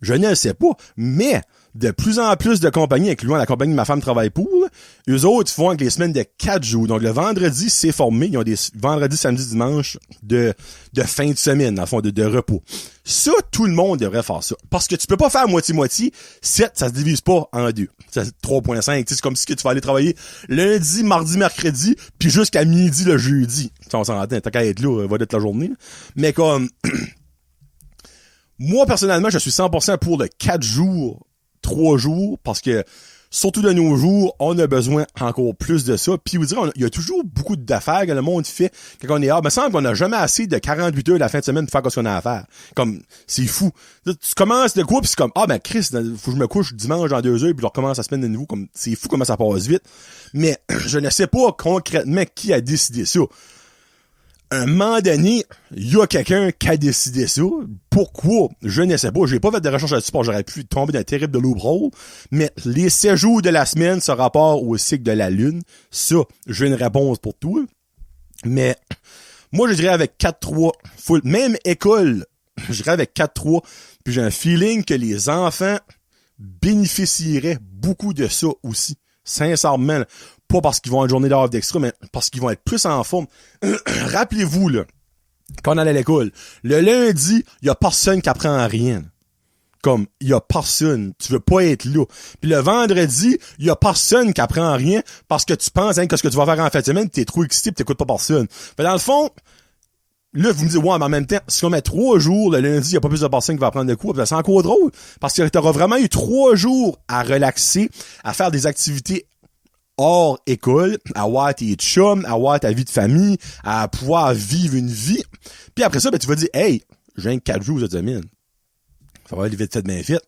je ne le sais pas. Mais de plus en plus de compagnies, incluant la compagnie que ma femme travaille pour, eux autres font avec les semaines de 4 jours. Donc, le vendredi, c'est formé. Ils ont des vendredis, samedi, dimanche de fin de semaine, dans le fond, de repos. Ça, tout le monde devrait faire ça. Parce que tu peux pas faire moitié-moitié. 7, ça se divise pas en 2. C'est 3.5. C'est comme si tu vas aller travailler lundi, mardi, mercredi, puis jusqu'à midi le jeudi. On s'entend, t'as qu'à être là, va être la journée. Mais comme... Moi, personnellement, je suis 100% pour le 4 jours, 3 jours, parce que, surtout de nos jours, on a besoin encore plus de ça. Puis, vous dire, il y a toujours beaucoup d'affaires que le monde fait quand on est hors. Il me semble qu'on n'a jamais assez de 48 heures de la fin de semaine pour faire ce qu'on a à faire. Comme, c'est fou. Tu commences de quoi, puis c'est comme, ah ben Chris, faut que je me couche dimanche dans 2 heures, puis je recommence la semaine de nouveau. Comme, c'est fou comment ça passe vite. Mais, je ne sais pas concrètement qui a décidé ça. Un moment donné, il y a quelqu'un qui a décidé ça. Pourquoi? Je ne sais pas. J'ai pas fait de recherche là-dessus parce que j'aurais pu tomber dans un terrible de loophole. Mais les 7 jours de la semaine, ce rapport au cycle de la lune, ça, j'ai une réponse pour tout. Mais moi, je dirais avec 4-3, full, même école, je dirais avec 4-3, puis j'ai un feeling que les enfants bénéficieraient beaucoup de ça aussi. Sincèrement, pas parce qu'ils vont avoir une journée d'heure d'extra, mais parce qu'ils vont être plus en forme. Rappelez-vous, là, quand on allait à l'école, le lundi, il y a personne qui apprend rien. Comme, il y a personne. Tu veux pas être là. Puis le vendredi, il y a personne qui apprend rien parce que tu penses, hein, que ce que tu vas faire en fin de semaine, t'es trop excité pis t'écoutes pas personne. Fait dans le fond, là, vous me dites, ouais, mais en même temps, si on met 3 jours, le lundi, il y a pas plus de personnes qui va apprendre de cours, c'est encore drôle. Parce que t'auras vraiment eu 3 jours à relaxer, à faire des activités hors école, à avoir tes chums, à avoir ta vie de famille, à pouvoir vivre une vie. Puis après ça, ben, tu vas dire, hey, j'ai 4 jours cette semaine. Ça va aller vite fait bien vite.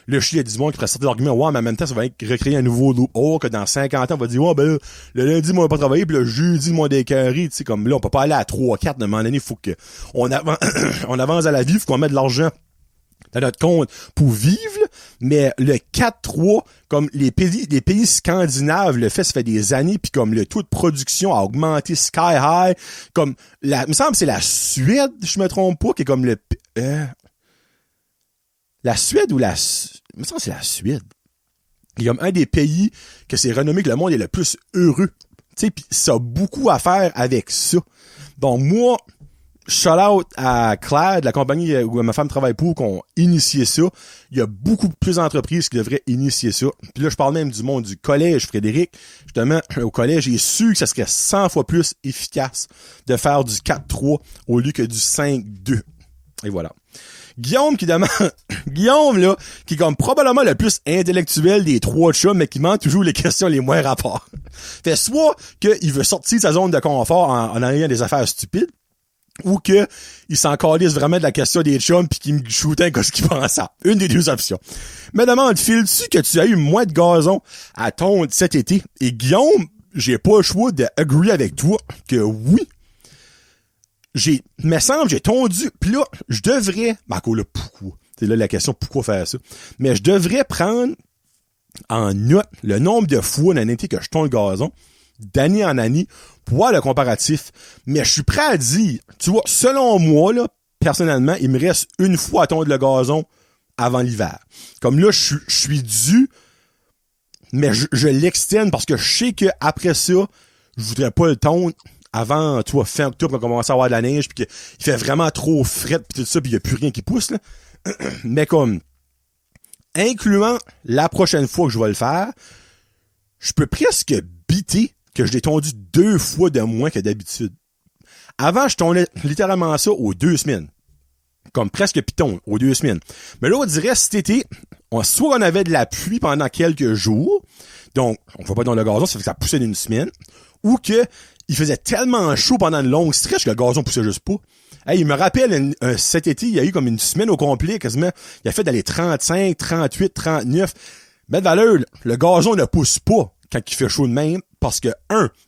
Le chien, il y a du monde qui pourrait sortir l'argument, ouais, mais en même temps, ça va recréer un nouveau loophole que dans 50 ans, on va dire, ouais, ben là, le lundi, moi, on va pas travailler, puis le jeudi, moi, d'écœuré, tu sais, comme là, on peut pas aller à 3-4, de un moment donné, il faut que, on avance à la vie, faut qu'on mette de l'argent dans notre compte pour vivre, mais le 4-3, comme les pays scandinaves le fait, ça fait des années, puis comme le taux de production a augmenté sky high, comme il me semble que c'est la Suède, je me trompe pas, qui est comme la Suède ou il me semble que c'est la Suède. Il y a comme un des pays que c'est renommé que le monde est le plus heureux. Tu sais, puis ça a beaucoup à faire avec ça. Donc moi, shout out à Claire, de la compagnie où ma femme travaille pour, qu'on initié ça. Il y a beaucoup plus d'entreprises qui devraient initier ça. Puis là, je parle même du monde du collège, Frédéric. Justement, au collège, j'ai su que ça serait 100 fois plus efficace de faire du 4-3 au lieu que du 5-2. Et voilà. Guillaume qui demande, Guillaume là, qui est comme probablement le plus intellectuel des 3 chums, mais qui manque toujours les questions les moins rapports. Fait soit qu'il veut sortir de sa zone de confort en ayant des affaires stupides, ou que il s'en calisse vraiment de la question des chums pis qu'il me shootait qu'est-ce qu'il pense ça. Une des 2 options. Me demande, files-tu que tu as eu moins de gazon à tondre cet été? Et Guillaume, j'ai pas le choix de agree avec toi que oui. Me semble, j'ai tondu, pis là, je devrais, Marco, là, pourquoi? C'est là la question, pourquoi faire ça? Mais je devrais prendre en note le nombre de fois dans l'année que je tonds le gazon, d'année en année, pour voir le comparatif. Mais je suis prêt à dire, tu vois, selon moi, là, personnellement, il me reste une fois à tondre le gazon avant l'hiver. Comme là, je suis dû, mais je l'extienne parce que je sais que après ça, je voudrais pas le tondre avant, tu vois, fin octobre, quand on commence à avoir de la neige, puis qu'il fait vraiment trop fret, puis tout ça, puis il y a plus rien qui pousse, là. Mais comme, incluant la prochaine fois que je vais le faire, je peux presque biter que je l'ai tondu 2 fois de moins que d'habitude. Avant, je tondais littéralement ça aux 2 semaines. Comme presque piton, aux 2 semaines. Mais là, on dirait, cet été, soit on avait de la pluie pendant quelques jours, donc, on va pas dans le gazon, ça fait que ça poussait d'une semaine, ou que il faisait tellement chaud pendant une longue stretch que le gazon poussait juste pas. Hey, il me rappelle, cet été, il y a eu comme une semaine au complet, quasiment. Il a fait d'aller 35, 38, 39. Ben, valeur, le gazon ne pousse pas quand il fait chaud de même, parce que,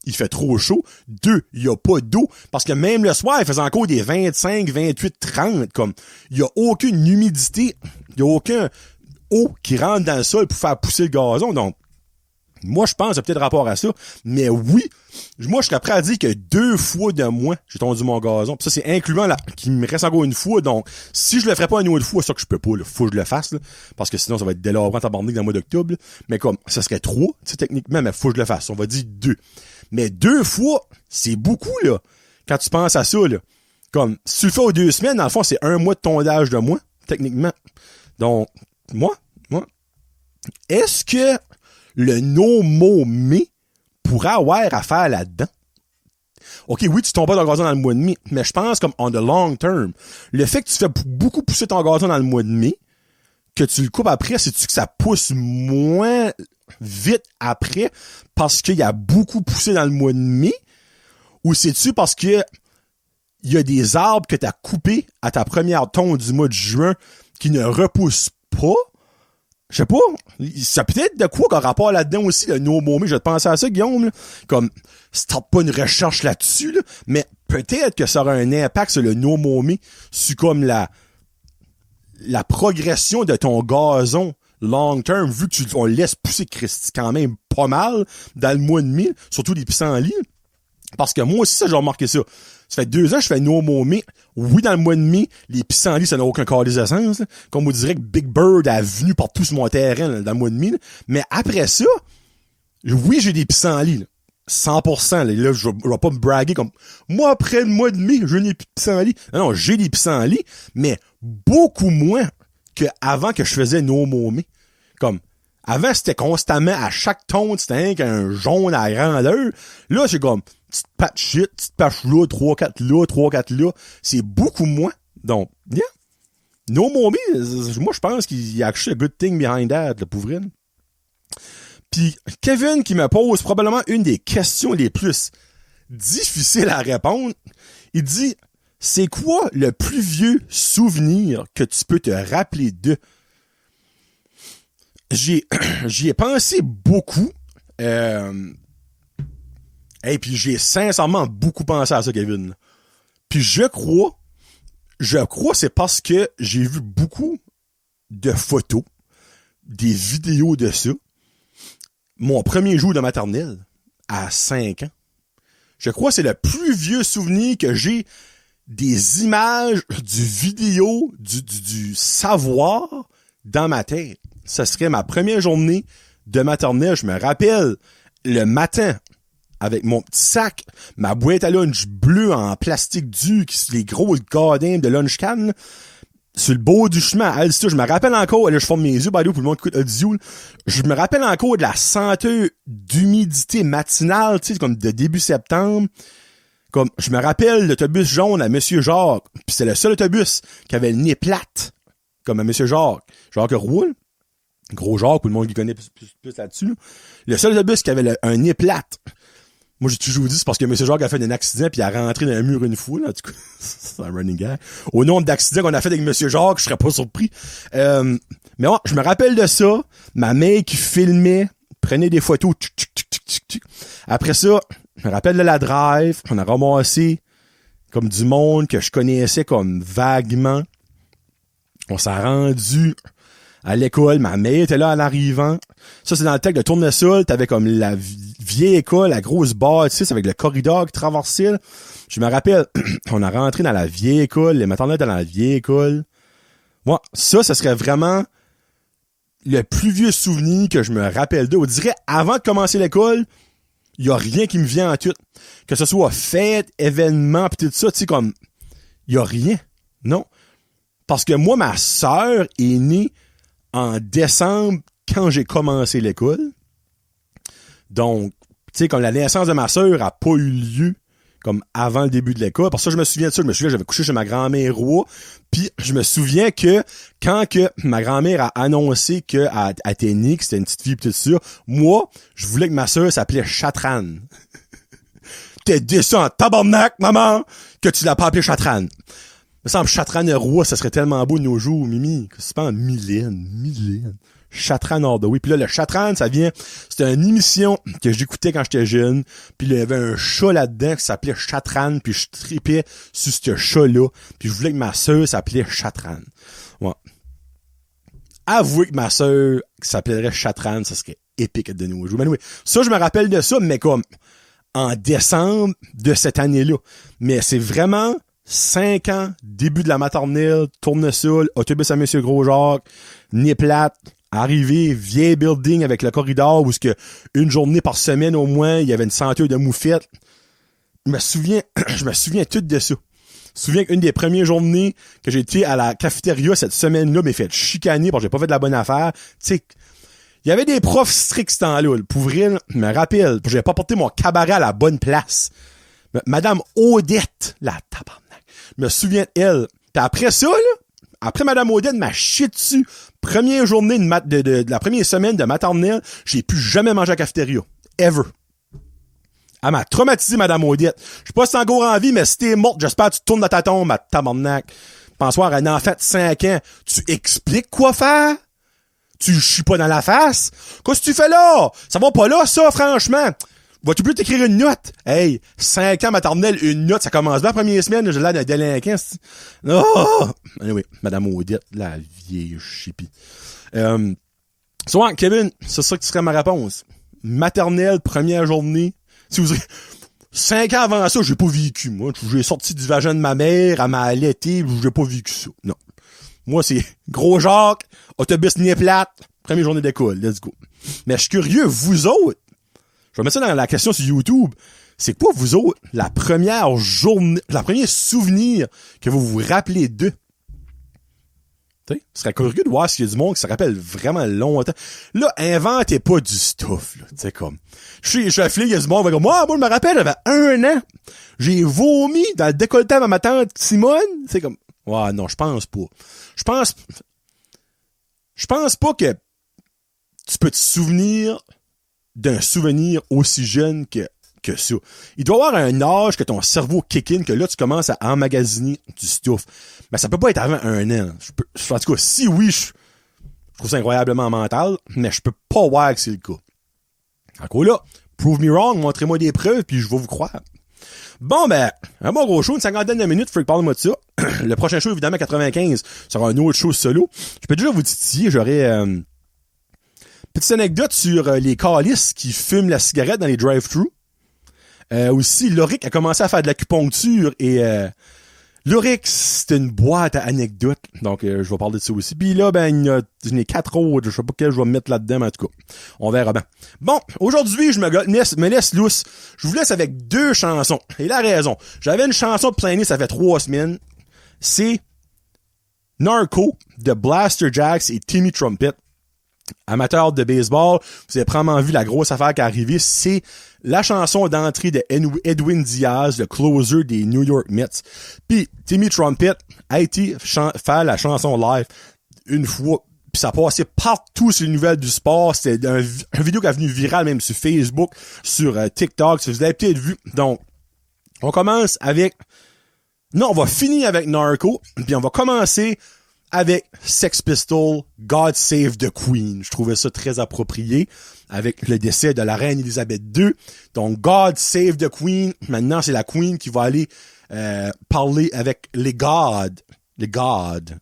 il fait trop chaud. 2, il y a pas d'eau. Parce que même le soir, il faisait encore des 25, 28, 30, comme. Il y a aucune humidité. Il y a aucun eau qui rentre dans le sol pour faire pousser le gazon. Donc, moi, je pense qu'il y a peut-être rapport à ça. Mais oui, moi, je serais prêt à dire que 2 fois de moins, j'ai tondu mon gazon. Puis ça, c'est incluant qu'il me reste encore une fois. Donc, si je le ferais pas une autre fois, ça que je peux pas, là, faut que je le fasse, là, parce que sinon, ça va être délabrant tabarnak dans le mois d'octobre. Là. Mais comme, ça serait 3, tu sais, techniquement, mais faut que je le fasse. On va dire 2. Mais 2 fois, c'est beaucoup, là. Quand tu penses à ça, là. Comme, si tu le fais aux 2 semaines, dans le fond, c'est 1 mois de tondage de moins, techniquement. Donc, moi, est-ce que le no-mo-me pourrait avoir affaire là-dedans? OK, oui, tu tombes pas ton gazon dans le mois de mai, mais je pense comme on the long term, le fait que tu fais beaucoup pousser ton gazon dans le mois de mai, que tu le coupes après, c'est-tu que ça pousse moins vite après parce qu'il y a beaucoup poussé dans le mois de mai? Ou c'est-tu parce que il y a des arbres que tu as coupés à ta première tonde du mois de juin qui ne repoussent pas? Je sais pas, ça peut-être de quoi qu'un rapport là-dedans aussi, le no-mo-me, je vais te penser à ça, Guillaume, là. Comme, starte pas une recherche là-dessus, là, mais peut-être que ça aura un impact sur le no-mo-me, sur comme la progression de ton gazon long term, vu que on le laisse pousser quand même pas mal dans le mois de mai, surtout les pissenlits. Parce que moi aussi, ça, j'ai remarqué ça. Ça fait 2 ans que je fais no-mo-me. Oui, dans le mois de mai, les pissenlits, ça n'a aucun calice de sens. Là. Comme on dirait que Big Bird a venu partout sur mon terrain là, dans le mois de mai. Là. Mais après ça, oui, j'ai des pissenlits. Là. 100%. Là, je vais pas me braguer comme moi, après le mois de mai, j'ai des pissenlits. Non, j'ai des pissenlits, mais beaucoup moins qu'avant que je faisais no-mo-me. Comme, avant, c'était constamment, à chaque tonde, c'était un jaune à grandeur. Là, c'est comme, petite patch shit, petite patch là, 3-4 là, 3-4 là. C'est beaucoup moins. Donc, yeah. No-mo-me, moi, je pense qu'il y a actually a good thing behind that, le pauvre. Puis, Kevin qui me pose probablement une des questions les plus difficiles à répondre. Il dit, c'est quoi le plus vieux souvenir que tu peux te rappeler de? J'y ai pensé beaucoup. Et puis j'ai sincèrement beaucoup pensé à ça, Kevin. Puis je crois c'est parce que j'ai vu beaucoup de photos, des vidéos de ça. Mon premier jour de maternelle, à 5 ans. Je crois que c'est le plus vieux souvenir que j'ai des images, du vidéo, du savoir dans ma tête. Ce serait ma première journée de maternelle. Je me rappelle le matin avec mon petit sac, ma boîte à lunch bleue en plastique dur, les grosses gardins de lunch can, sur le bord du chemin à Alcita. Je me rappelle encore, là je forme mes yeux, pour le monde qui écoute audio, je me rappelle encore de la senteur d'humidité matinale, tu sais, comme de début septembre. Comme, je me rappelle l'autobus jaune à Monsieur Jacques, puis c'est le seul autobus qui avait le nez plate, comme à Monsieur Jacques Roule. Gros Jacques, pour le monde qui connaît plus là-dessus. Là. Le seul autobus qui avait un nez plate. Moi, j'ai toujours dit, c'est parce que M. Jacques a fait un accident puis il a rentré dans un mur une fois, là. En tout cas, c'est un running gag. Au nombre d'accidents qu'on a fait avec M. Jacques, je serais pas surpris. Mais ouais, je me rappelle de ça. Ma mère qui filmait, prenait des photos. Après ça, je me rappelle de la drive. On a ramassé comme du monde que je connaissais comme vaguement. On s'est rendu à l'école, ma mère était là en arrivant. Ça, c'est dans le texte de Tournesol. T'avais comme la vieille école, la grosse bâtisse avec le corridor qui traversait. Je me rappelle, on a rentré dans la vieille école, les maternelles dans la vieille école. Moi, ça serait vraiment le plus vieux souvenir que je me rappelle d'eux. On dirait, avant de commencer l'école, il y a rien qui me vient en tout. Que ce soit fête, événement, pis tout ça, tu sais, comme, il y a rien. Non. Parce que moi, ma sœur est née en décembre, quand j'ai commencé l'école. Donc, tu sais, comme la naissance de ma sœur a pas eu lieu comme avant le début de l'école. Parce que je me souviens de ça. Je me souviens, j'avais couché chez ma grand-mère Roy. Puis, je me souviens que quand que ma grand-mère a annoncé qu'elle était née, que c'était une petite fille pis tout ça, moi, je voulais que ma sœur s'appelait Chatrane. T'es déçu en tabarnak, maman, que tu l'as pas appelée Chatrane. me semble Chatran-Roy, ça serait tellement beau de nos jours, Mimi. C'est pas en Mylène. Chatran all the way. Puis là, le Chatran, ça vient, c'était une émission que j'écoutais quand j'étais jeune. Puis là, il y avait un chat là-dedans qui s'appelait Chatran. Puis je tripais sur ce chat-là. Puis je voulais que ma sœur s'appelait Chatran. Ouais. Avouez que ma sœur s'appellerait Chatran, ça serait épique de nos jours. Mais oui, ça, je me rappelle de ça, mais comme en décembre de cette année-là. Mais c'est vraiment 5 ans, début de la maternelle, tournesol, autobus à Monsieur Gros-Jacques, nez plate, arrivé, vieil building avec le corridor où ce que une journée par semaine au moins, il y avait une senteur de moufette. Je me souviens tout de ça. Je me souviens qu'une des premières journées que j'ai été à la cafétéria cette semaine-là, m'est fait chicaner parce que j'ai pas fait de la bonne affaire. Tu sais, il y avait des profs stricts ce temps-là. Pour vrai, je me rappelle, j'ai pas porté mon cabaret à la bonne place. Madame Odette, la tabarnak, je me souviens d'elle. Puis après ça, là, après Madame Odette m'a chié dessus. Première journée de la première semaine de maternelle, j'ai plus jamais mangé à la cafétéria. Ever. Elle m'a traumatisé, Madame Odette. Je sais pas si t'es encore en vie, mais si t'es morte, j'espère que tu tournes dans ta tombe, ma tabarnak. Pense-moi, un enfant de 5 ans, tu expliques quoi faire? Tu chies pas dans la face? Qu'est-ce que tu fais là? Ça va pas là, ça, franchement. Vas-tu plus t'écrire une note? Hey, 5 ans maternelle, une note, ça commence bien la première semaine, j'ai l'air d'un délinquant. Oh! Anyway, Madame Odette, la vieille chipie. Souvent, Kevin, c'est ça que serait ma réponse. Maternelle, première journée. Si vous 5 ans avant ça, j'ai pas vécu, moi. J'ai sorti du vagin de ma mère, elle m'a allaité, j'ai pas vécu ça. Non. Moi, c'est Gros Jacques, autobus nez plate, première journée d'école, let's go. Mais je suis curieux, vous autres, je vais mettre ça dans la question sur YouTube, c'est quoi, vous autres, la première journée, la première souvenir que vous vous rappelez d'eux? Tu sais, ce serait curieux de voir s'il y a du monde qui se rappelle vraiment longtemps. Là, inventez pas du stuff, là. Tu sais, comme, je suis affilié, il y a du monde qui va dire, moi, je me rappelle, j'avais 1 an, j'ai vomi dans le décolleté de ma tante Simone, c'est comme, ouais, non, je pense pas. Je pense pas que tu peux te souvenir d'un souvenir aussi jeune que ça. Il doit y avoir un âge que ton cerveau kick in, que là, tu commences à emmagasiner du stuff. Mais ça peut pas être avant 1 an. En tout cas, si oui, je trouve ça incroyablement mental, mais je peux pas voir que c'est le cas. Encore là, prove me wrong, montrez-moi des preuves, puis je vais vous croire. Bon, ben, un bon gros show, une 50aine de minutes, Freak, parle-moi de ça. Le prochain show, évidemment, 95, sera un autre show solo. Je peux déjà vous titiller, j'aurais... petite anecdote sur les calices qui fument la cigarette dans les drive-thrus. Aussi, Loric a commencé à faire de l'acupuncture et Loric, c'est une boîte à anecdotes. Donc, je vais parler de ça aussi. Puis là, ben, j'en ai 4 autres. Je sais pas quel je vais me mettre là-dedans, mais en tout cas, on verra bien. Bon, aujourd'hui, je me laisse lousse. Je vous laisse avec 2 chansons. Et la raison, j'avais une chanson de plein nez, ça fait 3 semaines. C'est Narco de Blaster Jaxx et Timmy Trumpet. Amateur de baseball, vous avez probablement vu la grosse affaire qui est arrivée, c'est la chanson d'entrée de Edwin Diaz, le closer des New York Mets. Puis Timmy Trumpet a été faire la chanson live une fois, puis ça passait partout sur les nouvelles du sport. C'était un vidéo qui est venu viral même sur Facebook, sur TikTok, si vous avez peut-être vu. Donc, on commence avec... Non, on va finir avec Narco, puis on va commencer avec Sex Pistols, God Save the Queen. Je trouvais ça très approprié avec le décès de la reine Elisabeth II. Donc, God Save the Queen. Maintenant, c'est la Queen qui va aller parler avec les gods. Les gods.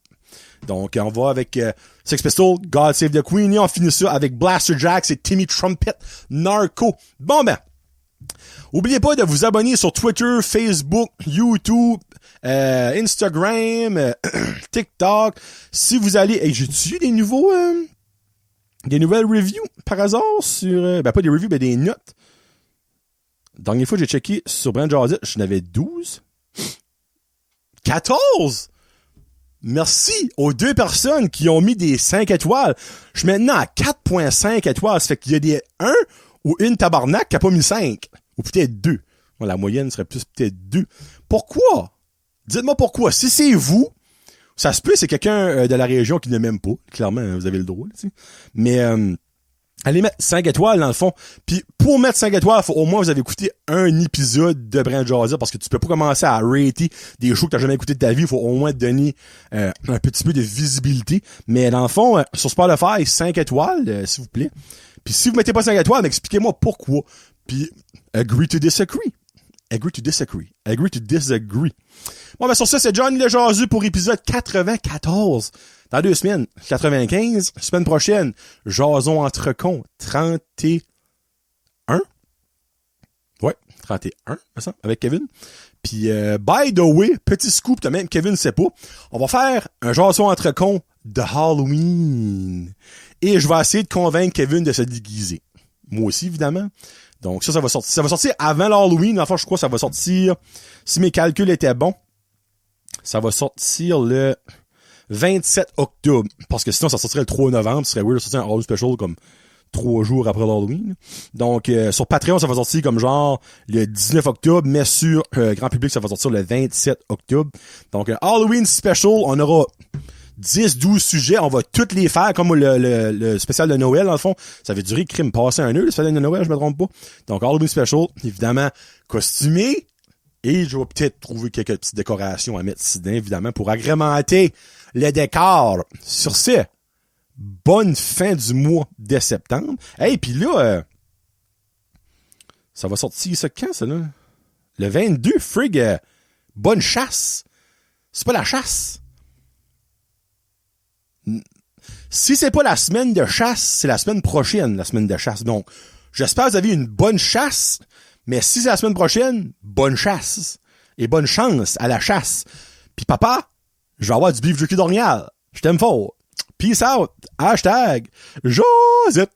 Donc, on va avec Sex Pistols, God Save the Queen. Et on finit ça avec Blaster Jaxx et Timmy Trumpet, Narco. Bon ben, oubliez pas de vous abonner sur Twitter, Facebook, YouTube, Instagram, TikTok. Si vous allez... Hey, j'ai-tu des nouvelles reviews par hasard sur... pas des reviews, mais des notes. Dernière fois, j'ai checké sur Brand Jazzy, j'en avais 12. 14! Merci aux 2 personnes qui ont mis des 5 étoiles. Je suis maintenant à 4.5 étoiles. Ça fait qu'il y a des 1 ou une tabarnak qui a pas mis 5. Ou peut-être 2. Bon, la moyenne serait plus peut-être 2. Pourquoi? Dites-moi pourquoi. Si c'est vous, ça se peut, c'est quelqu'un de la région qui ne m'aime pas. Clairement, vous avez le droit. Tu sais. Mais allez mettre 5 étoiles dans le fond. Puis pour mettre 5 étoiles, faut au moins vous avez écouté un épisode de Brand Jazzy, parce que tu peux pas commencer à rater des shows que t'as jamais écouté de ta vie. Faut au moins te donner un petit peu de visibilité. Mais dans le fond, sur Spotify, 5 étoiles, s'il vous plaît. Puis si vous mettez pas 5 étoiles, expliquez-moi pourquoi. Puis agree to disagree. Agree to disagree. Agree to disagree. Bon, ben sur ça, c'est Johnny le Jazu pour épisode 94. Dans 2 semaines, 95. Semaine prochaine, Jason entre cons, 31. Ouais, 31, me semble, avec Kevin. Puis, by the way, petit scoop, même Kevin sait pas, on va faire un Jason entre cons de Halloween. Et je vais essayer de convaincre Kevin de se déguiser. Moi aussi, évidemment. Donc ça va sortir. Ça va sortir avant l'Halloween. Enfin, je crois que ça va sortir, si mes calculs étaient bons, ça va sortir le 27 octobre. Parce que sinon, ça sortirait le 3 novembre. Ce serait weird de sortir un Halloween Special comme 3 jours après l'Halloween. Donc, sur Patreon, ça va sortir comme genre le 19 octobre, mais sur grand public, ça va sortir le 27 octobre. Donc, Halloween Special, on aura 10-12 sujets, on va toutes les faire, comme le spécial de Noël, dans le fond. Ça va durer crime passer un heure, le spécial de Noël, je me trompe pas. Donc, Halloween Special, évidemment, costumé. Et je vais peut-être trouver quelques petites décorations à mettre ici, évidemment, pour agrémenter le décor. Sur ce, bonne fin du mois de septembre. Hey, puis là, ça va sortir ça quand, ça, là? Le 22, frig, bonne chasse. C'est pas la chasse. Si c'est pas la semaine de chasse, c'est la semaine prochaine, la semaine de chasse. Donc, j'espère que vous avez une bonne chasse, mais si c'est la semaine prochaine, bonne chasse. Et bonne chance à la chasse. Puis papa, je vais avoir du beef jerky d'orignal. Je t'aime fort. Peace out. Hashtag Josette.